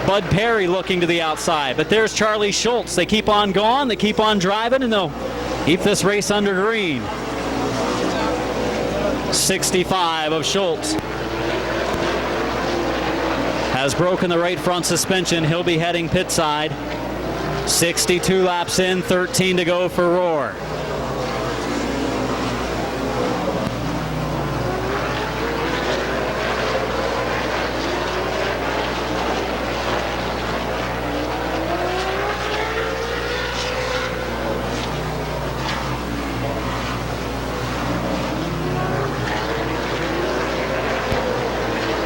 Bud Perry looking to the outside, but there's Charlie Schultz. They keep on going, they keep on driving, and they'll keep this race under green. 65 of Schultz has broken the right front suspension. He'll be heading pit side. 62 laps in, 13 to go for Roar.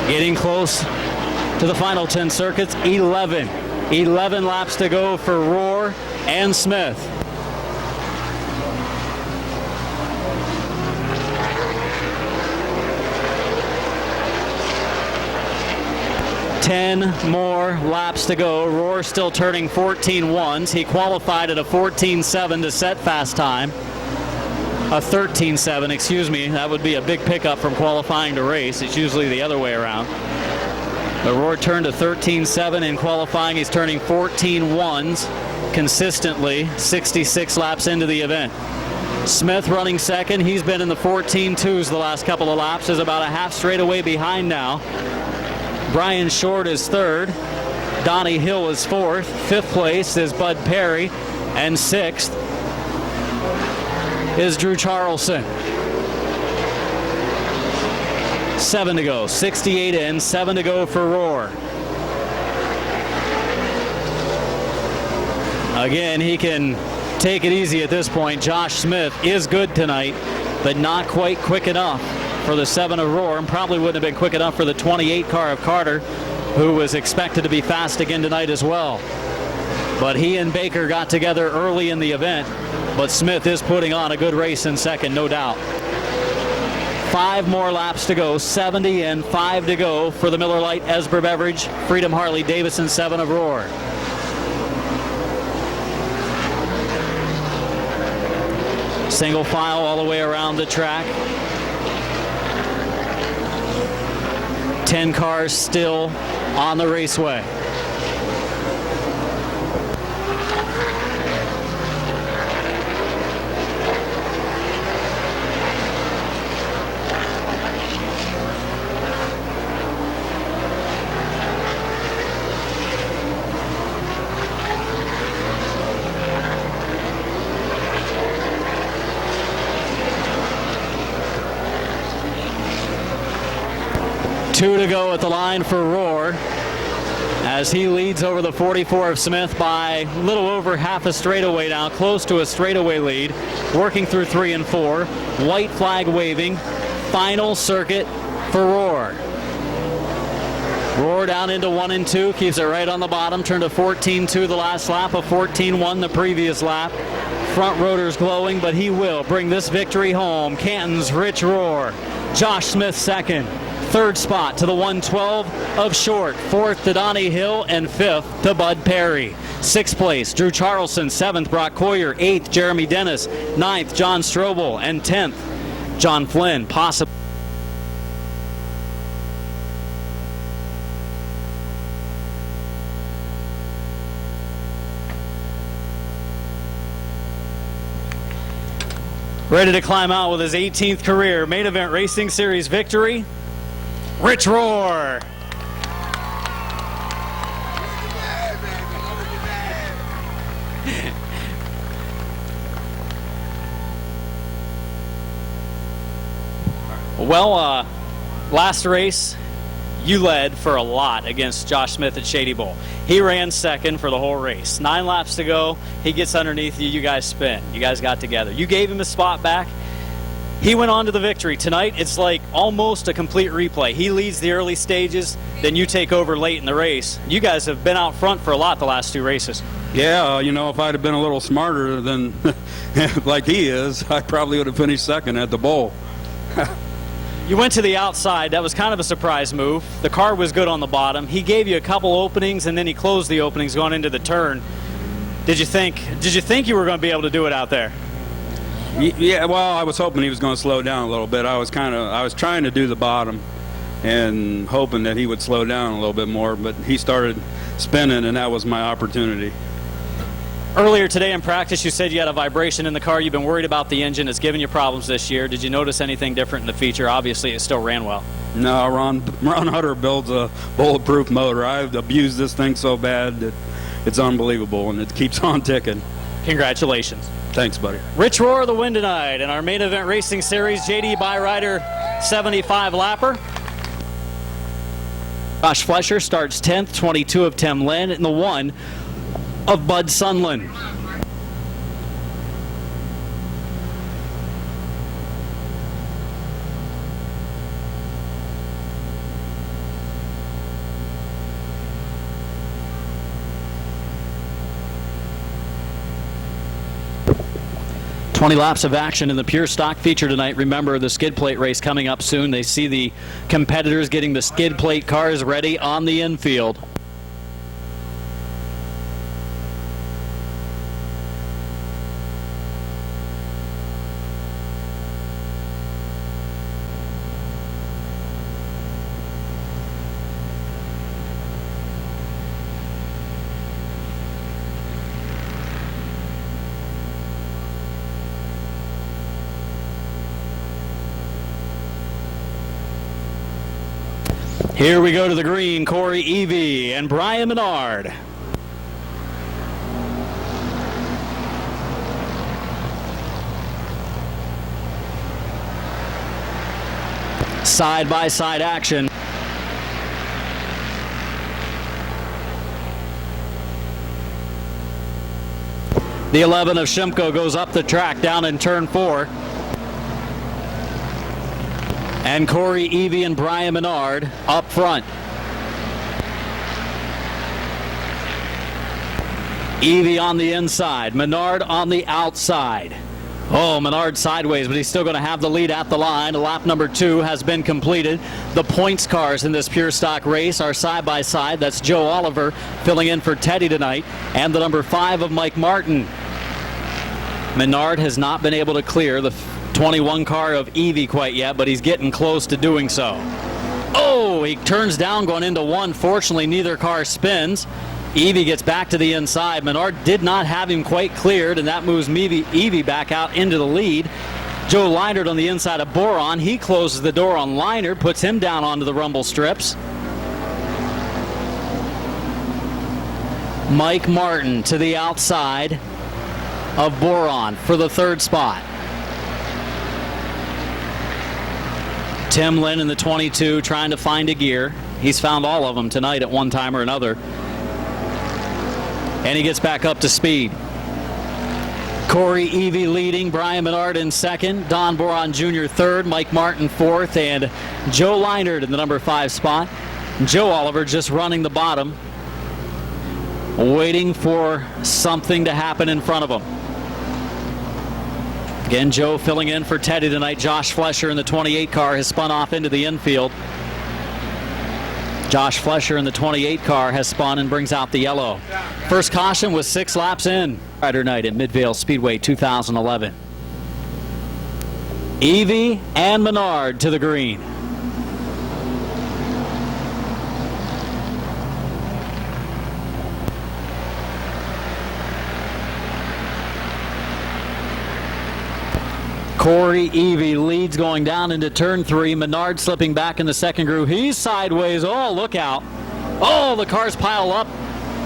Getting close to the final 10 circuits. 11 laps to go for Roar and Smith. Ten more laps to go. Roar still turning 14.1s. He qualified at a 14.7 to set fast time. A 13.7, excuse me. That would be a big pickup from qualifying to race. It's usually the other way around. The Roar turned to 13.7 in qualifying. He's turning 14.1s consistently, 66 laps into the event. Smith running 2nd. He's been in the 14.2s the last couple of laps. Is about a half straightaway behind now. Brian Short is 3rd. Donnie Hill is 4th. 5th place is Bud Perry. And 6th is Drew Charlson. 7 to go, 68 in, 7 to go for Roar. Again, he can take it easy at this point. Josh Smith is good tonight, but not quite quick enough for the 7 of Roar, and probably wouldn't have been quick enough for the 28 car of Carter, who was expected to be fast again tonight as well. But he and Baker got together early in the event. But Smith is putting on a good race in 2nd, no doubt. 5 more laps to go, 70 and 5 to go for the Miller Lite Esber Beverage Freedom Harley Davidson 7 of Roar. Single file all the way around the track. 10 cars still on the raceway. Two to go at the line for Roar as he leads over the 44 of Smith by a little over half a straightaway now, close to a straightaway lead, working through 3 and 4. White flag waving. Final circuit for Roar. Roar down into 1 and 2, keeps it right on the bottom, turned to 14-2 the last lap, a 14-1 the previous lap. Front rotor's glowing, but he will bring this victory home. Canton's Rich Roar. Josh Smith second. Third spot to the 112 of Short. Fourth to Donnie Hill, and fifth to Bud Perry. Sixth place, Drew Charleston. Seventh, Brock Coyer. Eighth, Jeremy Dennis. Ninth, John Strobel. And 10th, John Flynn. Possibly. Ready to climb out with his 18th career main event racing series victory, Rich Roar. Well, last race, you led for a lot against Josh Smith at Shady Bowl. He ran second for the whole race. 9 laps to go. He gets underneath you. You guys spin. You guys got together. You gave him his spot back. He went on to the victory. Tonight, it's like almost a complete replay. He leads the early stages, then you take over late in the race. You guys have been out front for a lot the last 2 races. Yeah, you know, if I'd have been a little smarter than like he is, I probably would have finished second at the bowl. You went to the outside. That was kind of a surprise move. The car was good on the bottom. He gave you a couple openings, and then he closed the openings going into the turn. Did you think you were going to be able to do it out there? Yeah, well, I was hoping he was going to slow down a little bit. I was trying to do the bottom and hoping that he would slow down a little bit more, but he started spinning, and that was my opportunity. Earlier today in practice, you said you had a vibration in the car. You've been worried about the engine. It's given you problems this year. Did you notice anything different in the feature? Obviously, it still ran well. No, Ron Hutter builds a bulletproof motor. I've abused this thing so bad that it's unbelievable, and it keeps on ticking. Congratulations. Thanks, buddy. Rich Roar the win tonight in our main event racing series, JD Byrider 75 lapper. Josh Flesher starts 10th, 22 of Tim Lynn, and the 1 of Bud Sunland. "20 laps of action in the pure stock feature tonight. Remember, the skid plate race coming up soon. They see the competitors getting the skid plate cars ready on the infield. Here we go to the green, Corey Evie and Brian Menard. Side-by-side action. The 11 of Shimko goes up the track down in turn 4. And Corey Evie and Brian Menard up front. Evie on the inside, Menard on the outside. Oh, Menard sideways, but he's still going to have the lead at the line. Lap number 2 has been completed. The points cars in this pure stock race are side by side. That's Joe Oliver filling in for Teddy tonight, and the number 5 of Mike Martin. Menard has not been able to clear the 21 car of Evie quite yet, but he's getting close to doing so. Oh, he turns down going into one. Fortunately, neither car spins. Evie gets back to the inside. Menard did not have him quite cleared, and that moves Evie back out into the lead. Joe Leinert on the inside of Boron. He closes the door on Leinert, puts him down onto the rumble strips. Mike Martin to the outside of Boron for the third spot. Tim Lynn in the 22 trying to find a gear. He's found all of them tonight at one time or another. And he gets back up to speed. Corey Evie leading, Brian Menard in second, Don Boron Jr. third, Mike Martin fourth, and Joe Leinert in the number 5 spot. Joe Oliver just running the bottom, waiting for something to happen in front of him. Again, Joe filling in for Teddy tonight. Josh Flesher in the 28 car has spun off into the infield. Josh Flesher in the 28 car has spun and brings out the yellow. First caution was 6 laps in. Friday night at Midvale Speedway 2011. Evie and Menard to the green. Corey Evie leads going down into turn 3. Menard slipping back in the second groove. He's sideways. Oh, look out. Oh, the cars pile up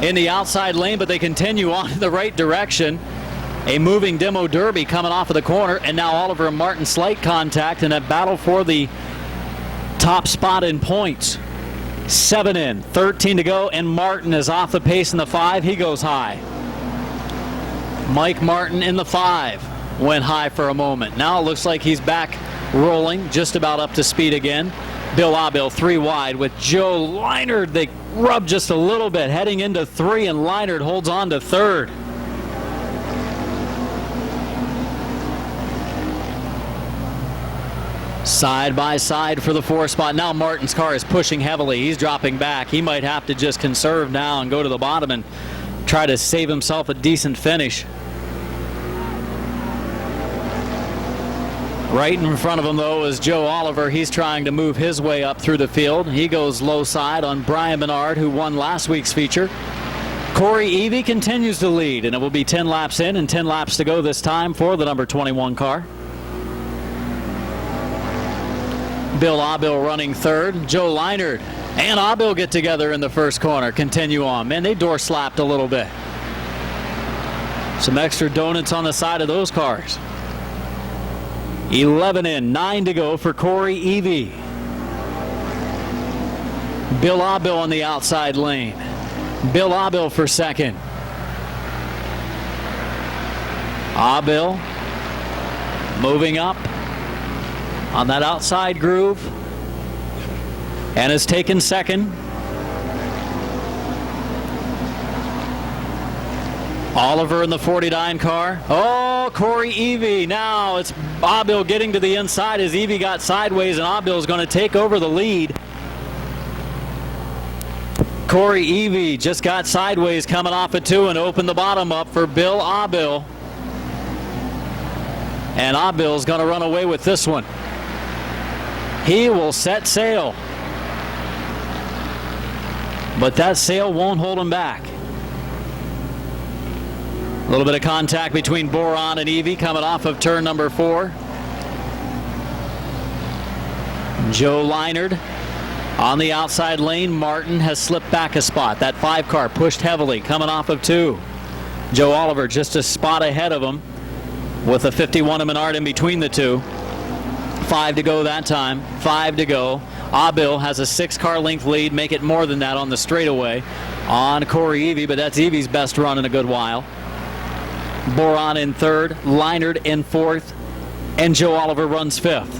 in the outside lane, but they continue on in the right direction. A moving demo derby coming off of the corner, and now Oliver and Martin slight contact in a battle for the top spot in points. 7 in, 13 to go, and Martin is off the pace in the 5. He goes high. Mike Martin in the 5. Went high for a moment. Now it looks like he's back rolling, just about up to speed again. Bill Abil 3 wide with Joe Leinert. They rub just a little bit heading into 3, and Leinert holds on to 3rd. Side by side for the 4 spot. Now Martin's car is pushing heavily. He's dropping back. He might have to just conserve now and go to the bottom and try to save himself a decent finish. Right in front of him, though, is Joe Oliver. He's trying to move his way up through the field. He goes low side on Brian Menard, who won last week's feature. Corey Evie continues to lead, and it will be 10 laps in and 10 laps to go this time for the number 21 car. Bill Abil running 3rd. Joe Leinert and Abil get together in the first corner. Continue on. Man, they door slapped a little bit. Some extra donuts on the side of those cars. 11 in, 9 to go for Corey Evie. Bill Abil on the outside lane. Bill Abil for second. Abil moving up on that outside groove and has taken second. Oliver in the 49 car. Oh, Corey Evie. Now it's Abil getting to the inside as Evie got sideways, and Abil is going to take over the lead. Corey Evie just got sideways coming off of 2 and opened the bottom up for Bill Abil. And Abil's going to run away with this one. He will set sail. But that sail won't hold him back. A little bit of contact between Boron and Evie coming off of turn number 4. Joe Leinert on the outside lane. Martin has slipped back a spot. That 5 car pushed heavily coming off of 2. Joe Oliver just a spot ahead of him with a 51 of Menard in between the 2. 5 to go that time. 5 to go. Abil has a 6 car length lead. Make it more than that on the straightaway on Corey Evie, but that's Evie's best run in a good while. Boron in 3rd, Leinert in 4th, and Joe Oliver runs 5th.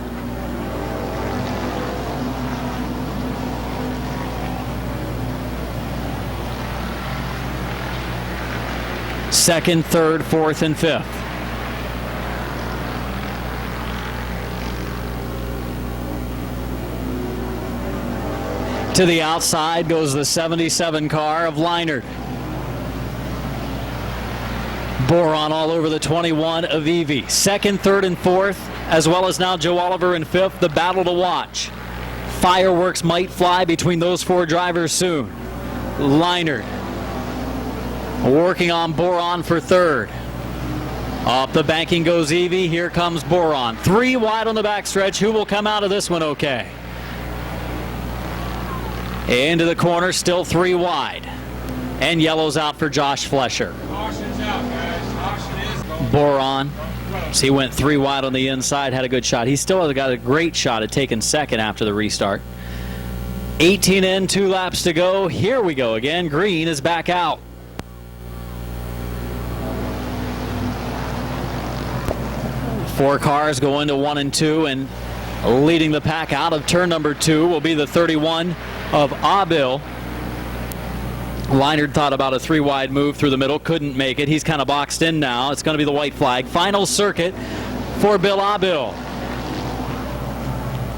Second, 3rd, 4th, and 5th. To the outside goes the 77 car of Leinert. Boron all over the 21 of Evie. Second, third, and fourth, as well as now Joe Oliver in fifth. The battle to watch. Fireworks might fly between those four drivers soon. Leinert working on Boron for third. Off the banking goes Evie. Here comes Boron. 3 wide on the backstretch. Who will come out of this one okay? Into the corner, still 3 wide. And yellow's out for Josh Flesher. Caution's out, guys. Caution is. Boron, so he went 3 wide on the inside, had a good shot. He still has got a great shot at taking second after the restart. 18 in, 2 laps to go. Here we go again. Green is back out. Four cars go into 1 and 2, and leading the pack out of turn number 2 will be the 31 of Abil. Leinert thought about a 3 wide move through the middle, couldn't make it. He's kind of boxed in now. It's going to be the white flag. Final circuit for Bill Abil.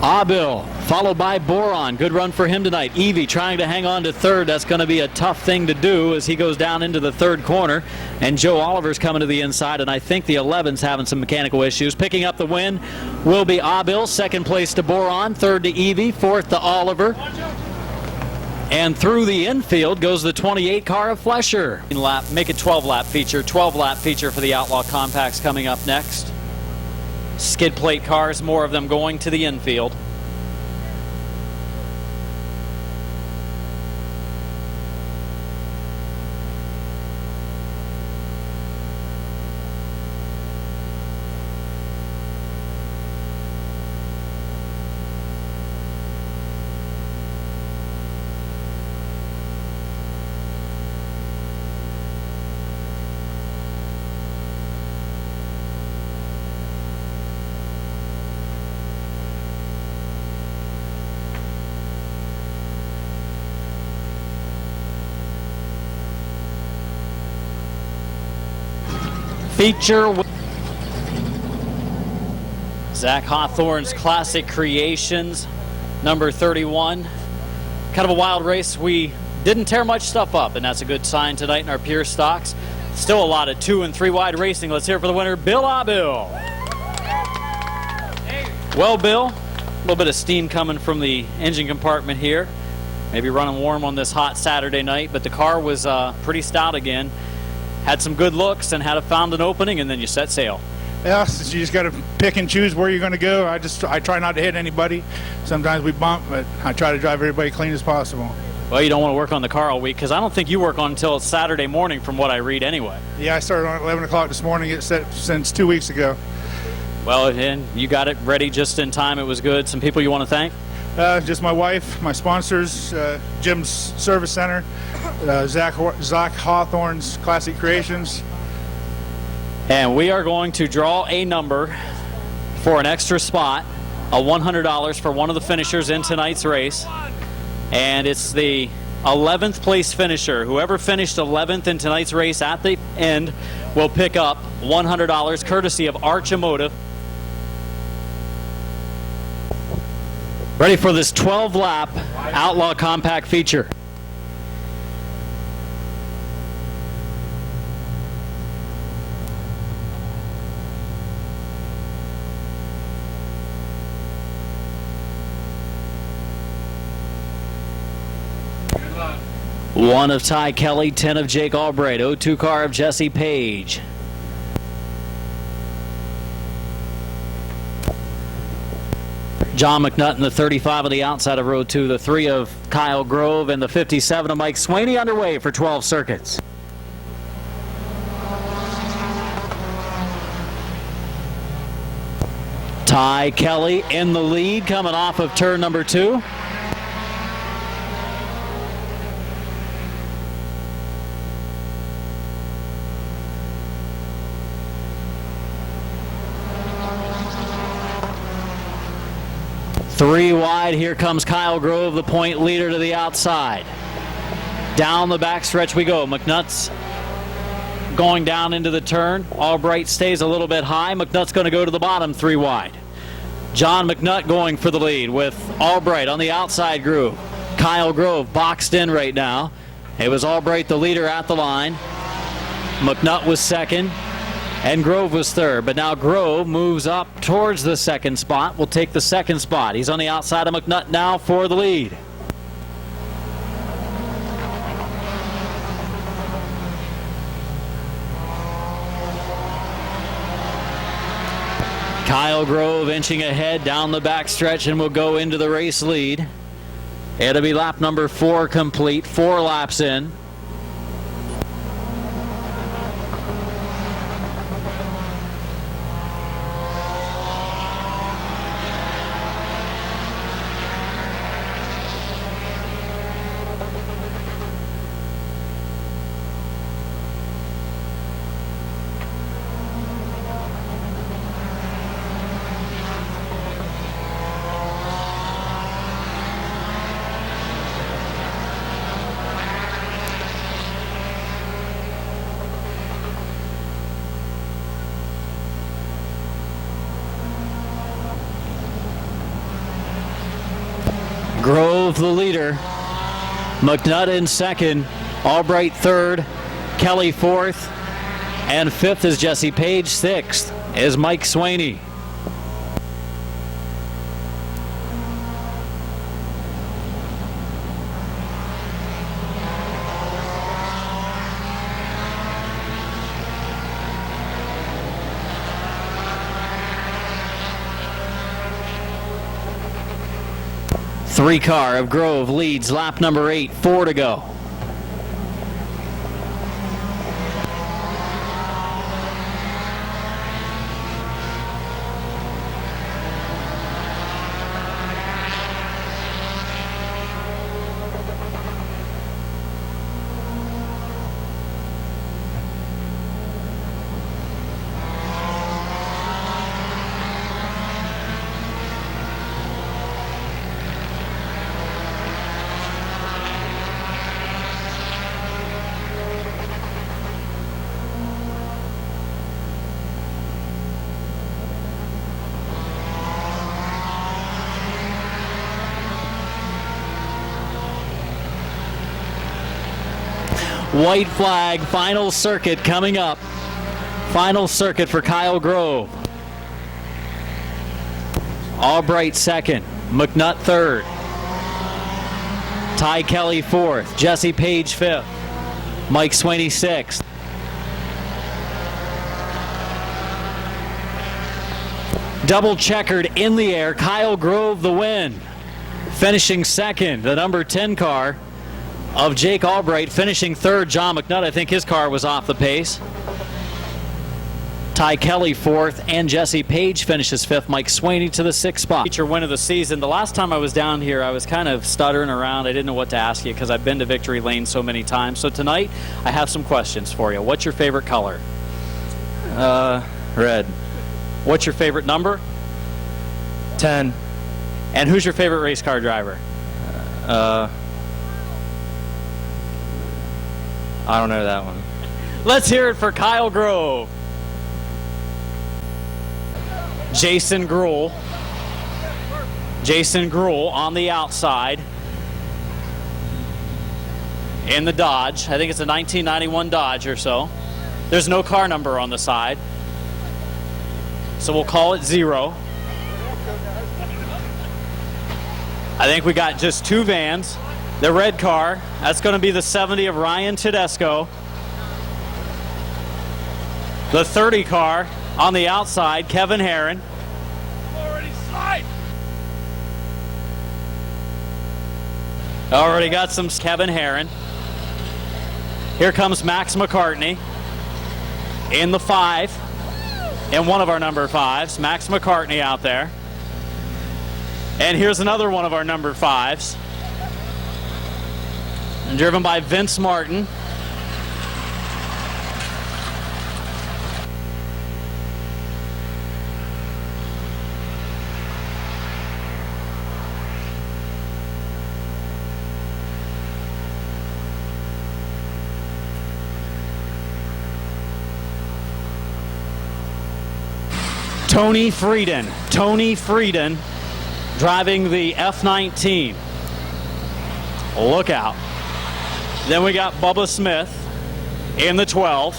Abil followed by Boron. Good run for him tonight. Evie trying to hang on to third. That's going to be a tough thing to do as he goes down into the third corner. And Joe Oliver's coming to the inside, and I think the 11's having some mechanical issues. Picking up the win will be Abil. Second place to Boron. Third to Evie. Fourth to Oliver. And through the infield goes the 28 car of Flesher. Make a 12-lap feature. 12-lap feature for the Outlaw Compacts coming up next. Skid plate cars, more of them going to the infield. Feature Zach Hawthorne's Classic Creations, number 31. Kind of a wild race. We didn't tear much stuff up, and that's a good sign tonight in our pure stocks. Still a lot of 2 and 3 wide racing. Let's hear it for the winner, Bill Abil. Well, Bill, a little bit of steam coming from the engine compartment here. Maybe running warm on this hot Saturday night, but the car was pretty stout again. Had some good looks and found an opening, and then you set sail. Yeah, you just got to pick and choose where you're going to go. I try not to hit anybody. Sometimes we bump, but I try to drive everybody clean as possible. Well, you don't want to work on the car all week, because I don't think you work on until Saturday morning from what I read anyway. Yeah, I started on 11 o'clock this morning. It's set since 2 weeks ago. Well, and you got it ready just in time. It was good. Some people you want to thank? Just my wife, my sponsors, Jim's Service Center, Zach Hawthorne's Classic Creations. And we are going to draw a number for an extra spot, a $100 for one of the finishers in tonight's race. And it's the 11th place finisher. Whoever finished 11th in tonight's race at the end will pick up $100 courtesy of Arch Emotive. Ready for this 12-lap Outlaw Compact feature. Good luck. 1 of Ty Kelly, 10 of Jake Albright, 02 car of Jesse Page. John McNutt in the 35 on the outside of row 2, the 3 of Kyle Grove, and the 57 of Mike Swaney underway for 12 circuits. Ty Kelly in the lead coming off of turn number 2. Three wide, here comes Kyle Grove, the point leader to the outside. Down the backstretch we go. McNutt's going down into the turn. Albright stays a little bit high. McNutt's going to go to the bottom, 3 wide. John McNutt going for the lead with Albright on the outside groove. Kyle Grove boxed in right now. It was Albright the leader at the line. McNutt was second, and Grove was third. But now Grove moves up towards the second spot. Will take the second spot. He's on the outside of McNutt now for the lead. Kyle Grove inching ahead down the backstretch and will go into the race lead. It'll be lap number 4 complete, 4 laps in. Grove the leader, McNutt in second, Albright third, Kelly fourth, and fifth is Jesse Page, sixth is Mike Swaney. Three car of Grove leads lap number 8, 4 to go. White flag, final circuit coming up. Final circuit for Kyle Grove. Albright second, McNutt third, Ty Kelly fourth, Jesse Page fifth, Mike Swaney sixth. Double checkered in the air, Kyle Grove the win. Finishing second, the number 10 car of Jake Albright. Finishing third, John McNutt. I think his car was off the pace. Ty Kelly fourth, and Jesse Page finishes fifth. Mike Swaney to the sixth spot. Feature win of the season. The last time I was down here, I was kind of stuttering around. I didn't know what to ask you because I've been to Victory Lane so many times. So tonight, I have some questions for you. What's your favorite color? Red. What's your favorite number? 10. And who's your favorite race car driver? I don't know that one. Let's hear it for Kyle Grove. Jason Gruhl. Jason Gruhl on the outside in the Dodge. I think it's a 1991 Dodge or so. There's no car number on the side, so we'll call it 0. I think we got just 2 vans. The red car, that's going to be the 70 of Ryan Tedesco. The 30 car on the outside, Kevin Herron. Already got some Kevin Herron. Here comes Max McCartney in the 5, and one of our number 5s, Max McCartney out there. And here's another one of our number 5s. And driven by Vince Martin. Tony Frieden driving the F-19. Look out. Then we got Bubba Smith in the 12.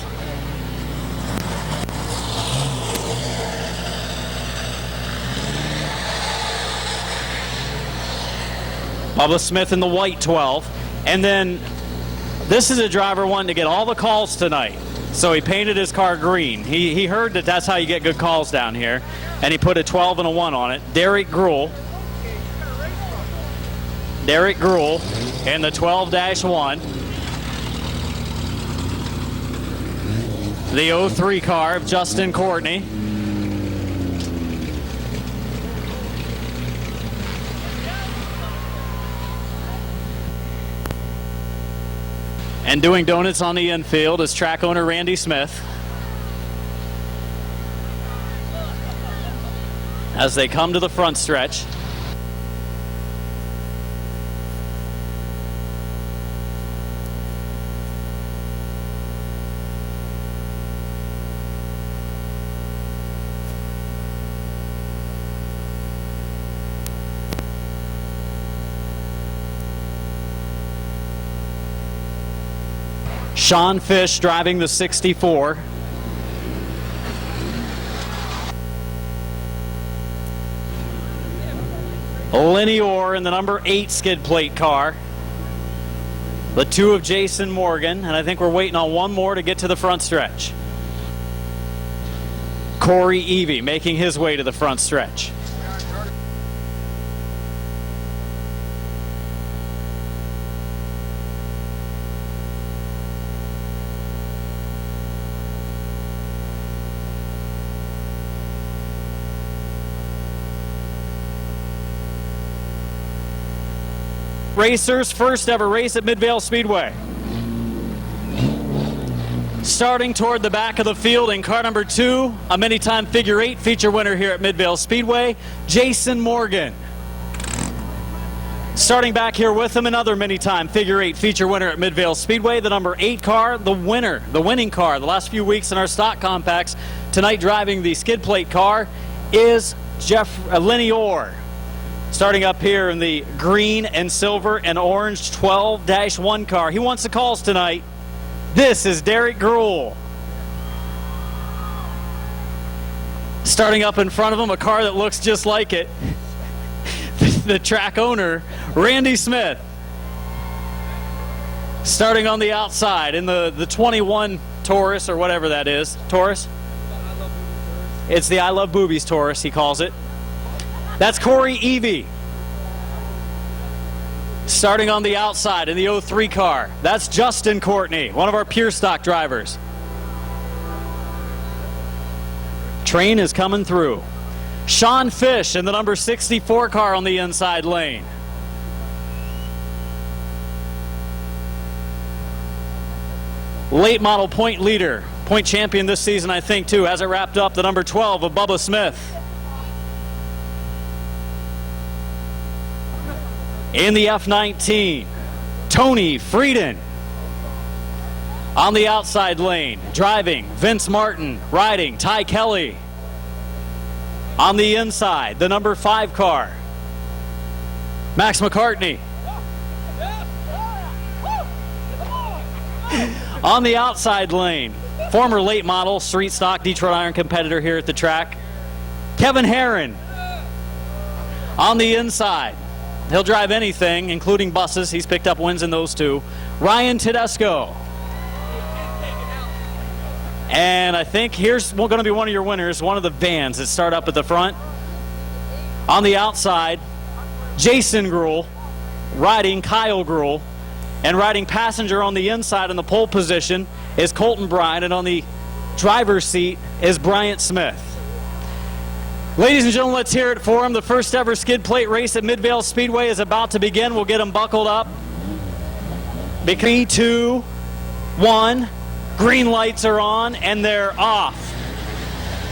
Bubba Smith in the white 12. And then this is a driver wanting to get all the calls tonight. So he painted his car green. He heard that that's how you get good calls down here. And he put a 12 and a 1 on it. Derek Gruhl. Derek Gruhl in the 12-1. The 03 car of Justin Courtney. And doing donuts on the infield is track owner Randy Smith. As they come to the front stretch. Sean Fish driving the 64. Lenny Orr in the number 8 skid plate car. The 2 of Jason Morgan, and I think we're waiting on one more to get to the front stretch. Corey Evie making his way to the front stretch. Racers, first ever race at Midvale Speedway. Starting toward the back of the field in car number 2, a many-time figure 8 feature winner here at Midvale Speedway, Jason Morgan. Starting back here with him, another many-time figure 8 feature winner at Midvale Speedway, the number 8 car, the winning car the last few weeks in our stock compacts. Tonight driving the skid plate car is Lenny Orr. Starting up here in the green and silver and orange 12-1 car. He wants the calls tonight. This is Derek Gruhl. Starting up in front of him, a car that looks just like it. The track owner, Randy Smith. Starting on the outside in the 21 Taurus or whatever that is. Taurus? It's the I Love Boobies Taurus, he calls it. That's Corey Evie. Starting on the outside in the 03 car. That's Justin Courtney, one of our pure stock drivers. Train is coming through. Sean Fish in the number 64 car on the inside lane. Late model point leader, point champion this season, I think, too. Has it wrapped up, the number 12 of Bubba Smith. In the F19, Tony Frieden. On the outside lane, driving Vince Martin, riding Ty Kelly. On the inside, the number 5 car, Max McCartney. On the outside lane, former late model, street stock Detroit Iron competitor here at the track, Kevin Herron. On the inside, he'll drive anything, including buses. He's picked up wins in those too. Ryan Tedesco. And I think here's going to be one of your winners, one of the vans that start up at the front. On the outside, Jason Gruhl, riding Kyle Gruhl. And riding passenger on the inside in the pole position is Colton Bryant, and on the driver's seat is Bryant Smith. Ladies and gentlemen, let's hear it for him. The first ever skid plate race at Midvale Speedway is about to begin. We'll get them buckled up. 3, 2, 1. Green lights are on, and they're off.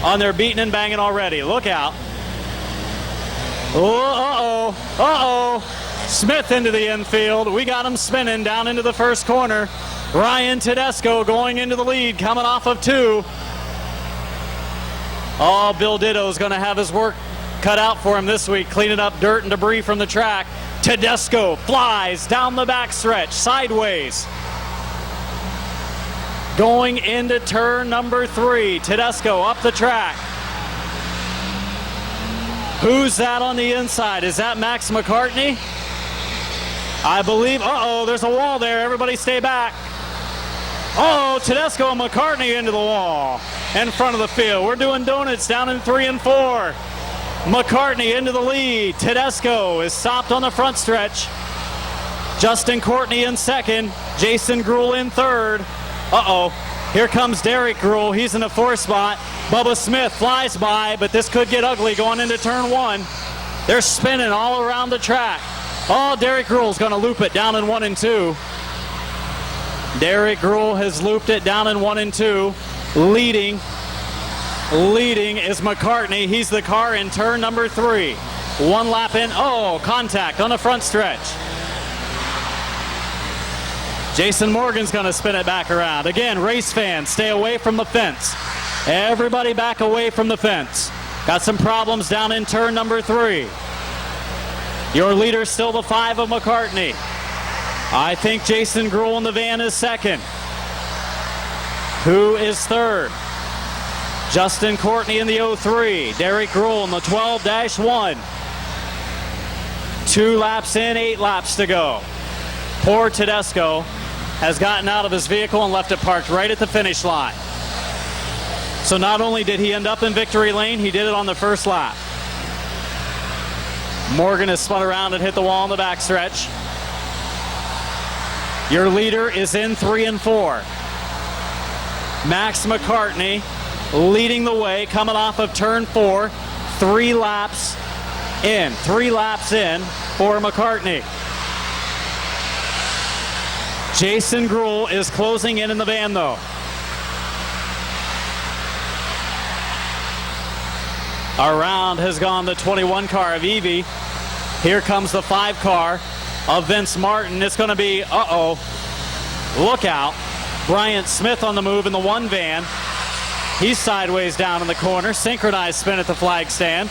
On their beating and banging already. Look out. Oh, uh-oh, uh-oh. Smith into the infield. We got him spinning down into the first corner. Ryan Tedesco going into the lead, coming off of 2. Oh, Bill Ditto's going to have his work cut out for him this week, cleaning up dirt and debris from the track. Tedesco flies down the backstretch, sideways. Going into turn number 3. Tedesco up the track. Who's that on the inside? Is that Max McCartney? I believe, there's a wall there. Everybody stay back. Tedesco and McCartney into the wall in front of the field. We're doing donuts down in 3 and 4. McCartney into the lead. Tedesco is stopped on the front stretch. Justin Courtney in second. Jason Gruhl in third. Here comes Derek Gruhl. He's in the 4th spot. Bubba Smith flies by, but this could get ugly going into turn 1. They're spinning all around the track. Derek Gruhl's going to loop it down in 1 and 2. Derek Gruhl has looped it down in 1 and 2. Leading is McCartney. He's the car in turn number 3. 1 lap in. Contact on the front stretch. Jason Morgan's going to spin it back around. Again, race fans, stay away from the fence. Everybody back away from the fence. Got some problems down in turn number 3. Your leader still the 5 of McCartney. I think Jason Gruhl in the van is second. Who is third? Justin Courtney in the 03. Derek Gruhl in the 12-1. 2 laps in, 8 laps to go. Poor Tedesco has gotten out of his vehicle and left it parked right at the finish line. So not only did he end up in victory lane, he did it on the first lap. Morgan has spun around and hit the wall on the backstretch. Your leader is in 3 and 4. Max McCartney leading the way, coming off of turn 4. 3 laps in. 3 laps in for McCartney. Jason Gruhl is closing in the van, though. Around has gone the 21 car of Evie. Here comes the 5 car of Vince Martin. It's going to be, look out. Bryant Smith on the move in the 1 van. He's sideways down in the corner. Synchronized spin at the flag stand.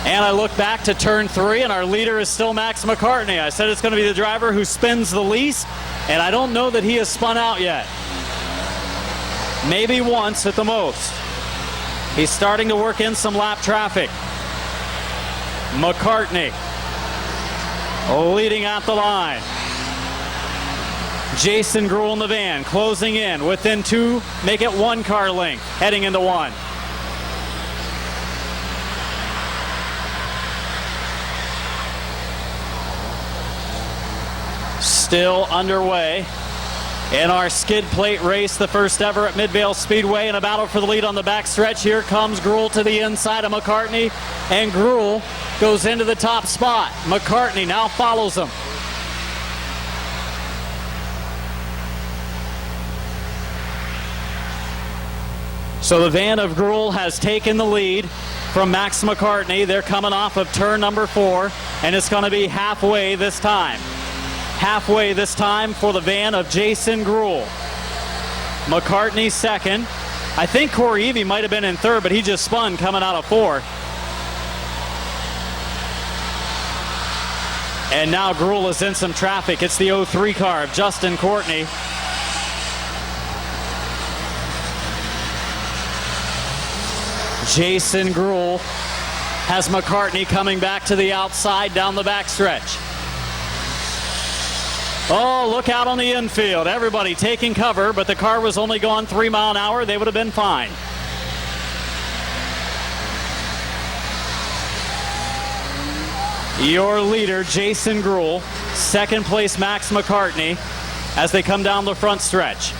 And I look back to turn 3, and our leader is still Max McCartney. I said it's going to be the driver who spins the least, and I don't know that he has spun out yet. Maybe once at the most. He's starting to work in some lap traffic. McCartney leading out the line. Jason Gruhl in the van, closing in within 2, make it 1 car length, heading into 1. Still underway in our skid plate race, the first ever at Midvale Speedway, in a battle for the lead on the backstretch. Here comes Gruhl to the inside of McCartney, and Gruhl goes into the top spot. McCartney now follows him. So the van of Gruhl has taken the lead from Max McCartney. They're coming off of turn number 4, and it's going to be halfway this time. Halfway this time for the van of Jason Gruhl. McCartney second. I think Corey Evie might have been in third, but he just spun coming out of 4. And now Gruhl is in some traffic. It's the 03 car of Justin Courtney. Jason Gruhl has McCartney coming back to the outside down the backstretch. Look out on the infield. Everybody taking cover, but the car was only going 3 miles an hour. They would have been fine. Your leader, Jason Gruhl. Second place, Max McCartney, as they come down the front stretch.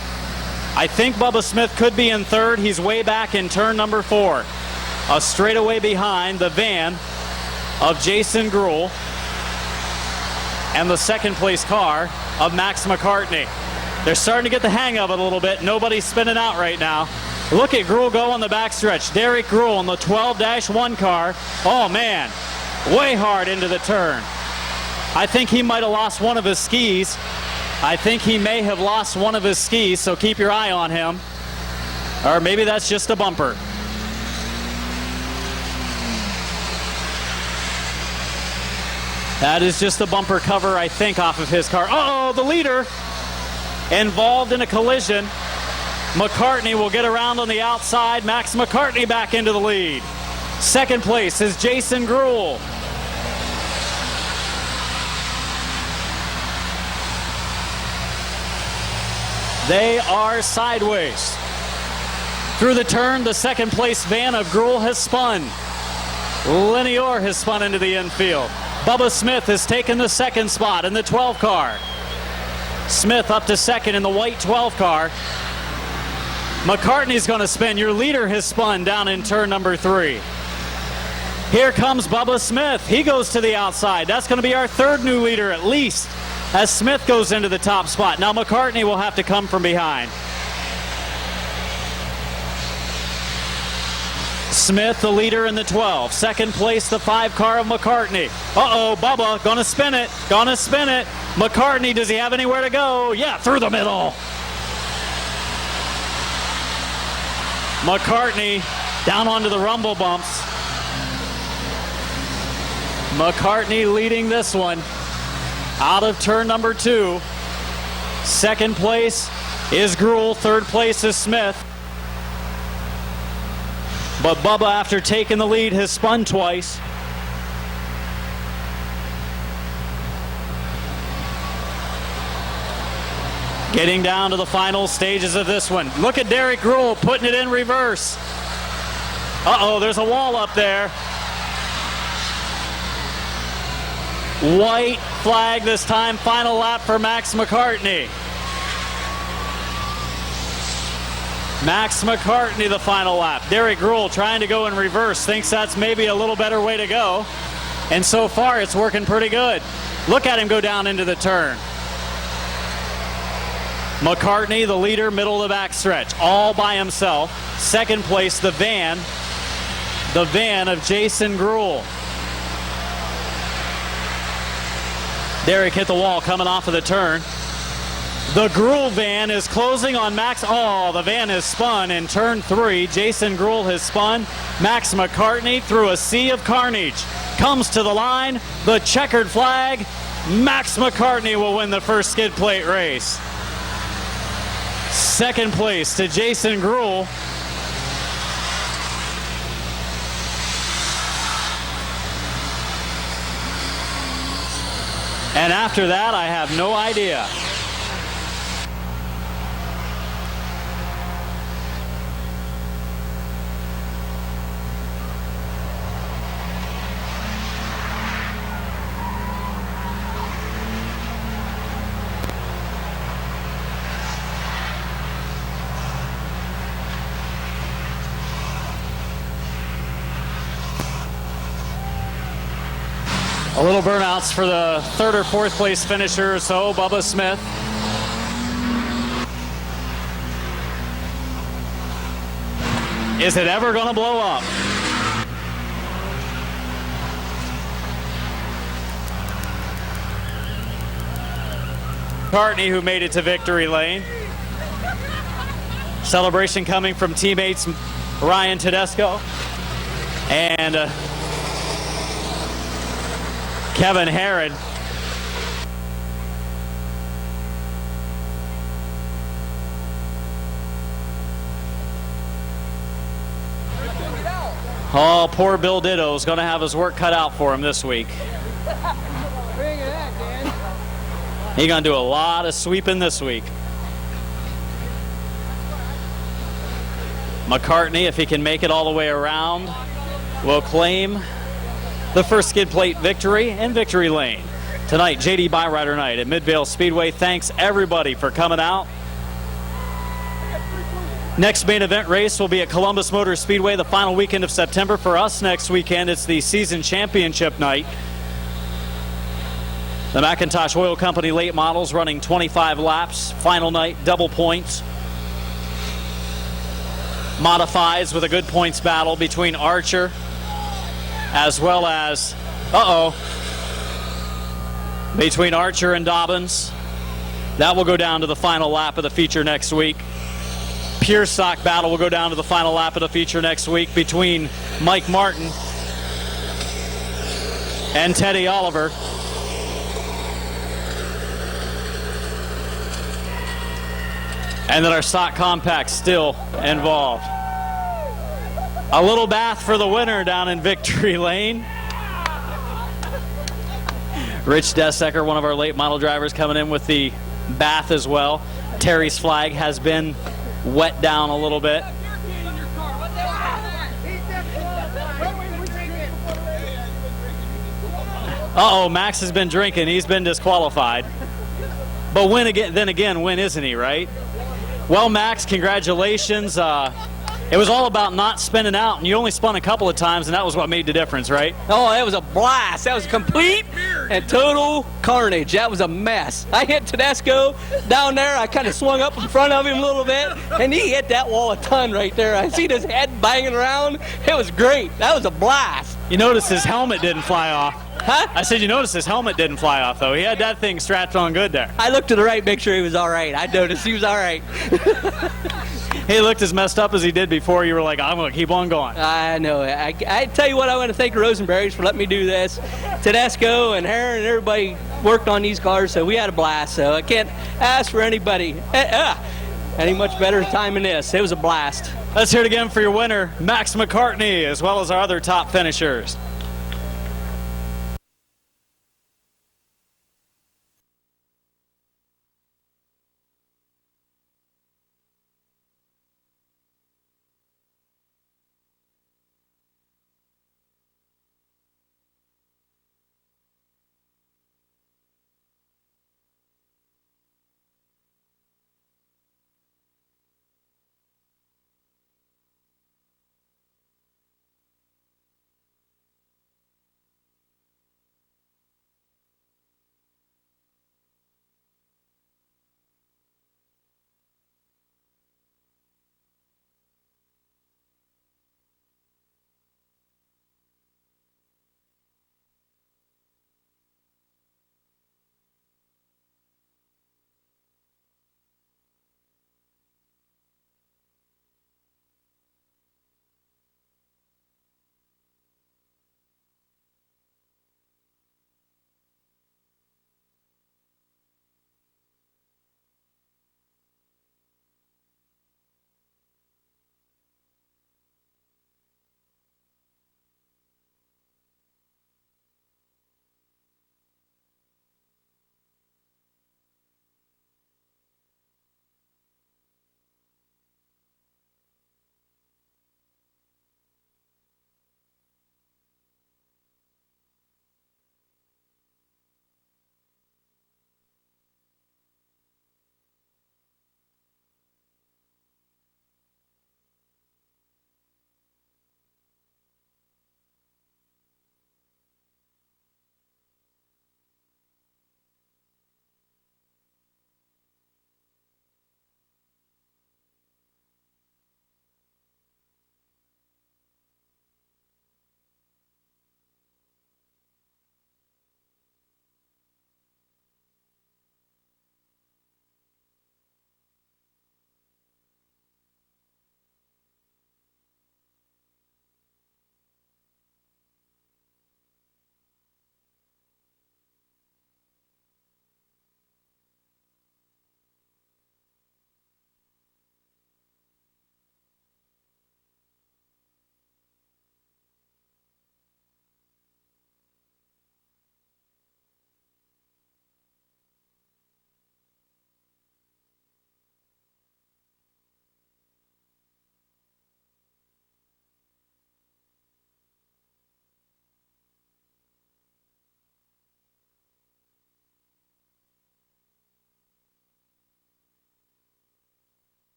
I think Bubba Smith could be in third. He's way back in turn number 4. A straightaway behind the van of Jason Gruhl and the second place car of Max McCartney. They're starting to get the hang of it a little bit. Nobody's spinning out right now. Look at Gruhl go on the backstretch. Derek Gruhl in the 12-1 car. Oh man, way hard into the turn. I think he might have lost one of his skis. So keep your eye on him. Or maybe that's just a bumper. That is just a bumper cover, I think, off of his car. The leader involved in a collision. McCartney will get around on the outside. Max McCartney back into the lead. Second place is Jason Gruhl. They are sideways. Through the turn, the second place van of Gruhl has spun. Lineor has spun into the infield. Bubba Smith has taken the second spot in the 12 car. Smith up to second in the white 12 car. McCartney's going to spin. Your leader has spun down in turn number 3. Here comes Bubba Smith. He goes to the outside. That's going to be our third new leader at least, as Smith goes into the top spot. Now McCartney will have to come from behind. Smith, the leader in the 12. Second place, the 5 car of McCartney. Uh-oh, Bubba, gonna spin it, gonna spin it. McCartney, does he have anywhere to go? Yeah, through the middle. McCartney down onto the rumble bumps. McCartney leading this one out of turn number 2. Second place is Gruhl, third place is Smith. But Bubba, after taking the lead, has spun twice. Getting down to the final stages of this one. Look at Derek Gruhl putting it in reverse. Uh-oh, there's a wall up there. White flag this time, final lap for Max McCartney. Max McCartney, the final lap. Derek Gruhl trying to go in reverse, thinks that's maybe a little better way to go. And so far, it's working pretty good. Look at him go down into the turn. McCartney, the leader, middle of the backstretch, all by himself. Second place, the van of Jason Gruhl. Derek hit the wall coming off of the turn. The Gruhl van is closing on Max. Oh, the van has spun in turn 3. Jason Gruhl has spun. Max McCartney, through a sea of carnage, comes to the line. The checkered flag. Max McCartney will win the first skid plate race. Second place to Jason Gruhl. And after that, I have no idea. A little burnouts for the third or fourth place finisher, so Bubba Smith. Is it ever going to blow up? McCartney, who made it to victory lane. Celebration coming from teammates Ryan Tedesco and Kevin Herod. Oh, poor Bill Ditto is going to have his work cut out for him this week. He's going to do a lot of sweeping this week. McCartney, if he can make it all the way around, will claim the first skid plate victory in victory lane. Tonight, JD Byrider night at Midvale Speedway. Thanks everybody for coming out. Next main event race will be at Columbus Motor Speedway the final weekend of September. For us next weekend, it's the season championship night. The McIntosh Oil Company late models running 25 laps. Final night, double points. Modifies with a good points battle between Archer as well as, between Archer and Dobbins. That will go down to the final lap of the feature next week. Pure stock battle will go down to the final lap of the feature next week between Mike Martin and Teddy Oliver. And then our stock compact still involved. A little bath for the winner down in victory lane. Rich Desecker, one of our late model drivers, coming in with the bath as well. Terry's flag has been wet down a little bit. Uh-oh, Max has been drinking. He's been disqualified. But then again, when isn't he, right? Well, Max, congratulations. It was all about not spinning out, and you only spun a couple of times, and that was what made the difference, right? Oh, that was a blast. That was complete and total carnage. That was a mess. I hit Tedesco down there. I kind of swung up in front of him a little bit, and he hit that wall a ton right there. I seen his head banging around. It was great. That was a blast. You notice his helmet didn't fly off. Huh? I said you noticed his helmet didn't fly off, though. He had that thing strapped on good there. I looked to the right, make sure he was all right. I noticed he was all right. He looked as messed up as he did before. You were like, I'm going to keep on going. I know. I tell you what, I want to thank the Rosenberries for letting me do this. Tedesco and Heron and everybody worked on these cars, so we had a blast. So I can't ask for anybody any much better time than this. It was a blast. Let's hear it again for your winner, Max McCartney, as well as our other top finishers.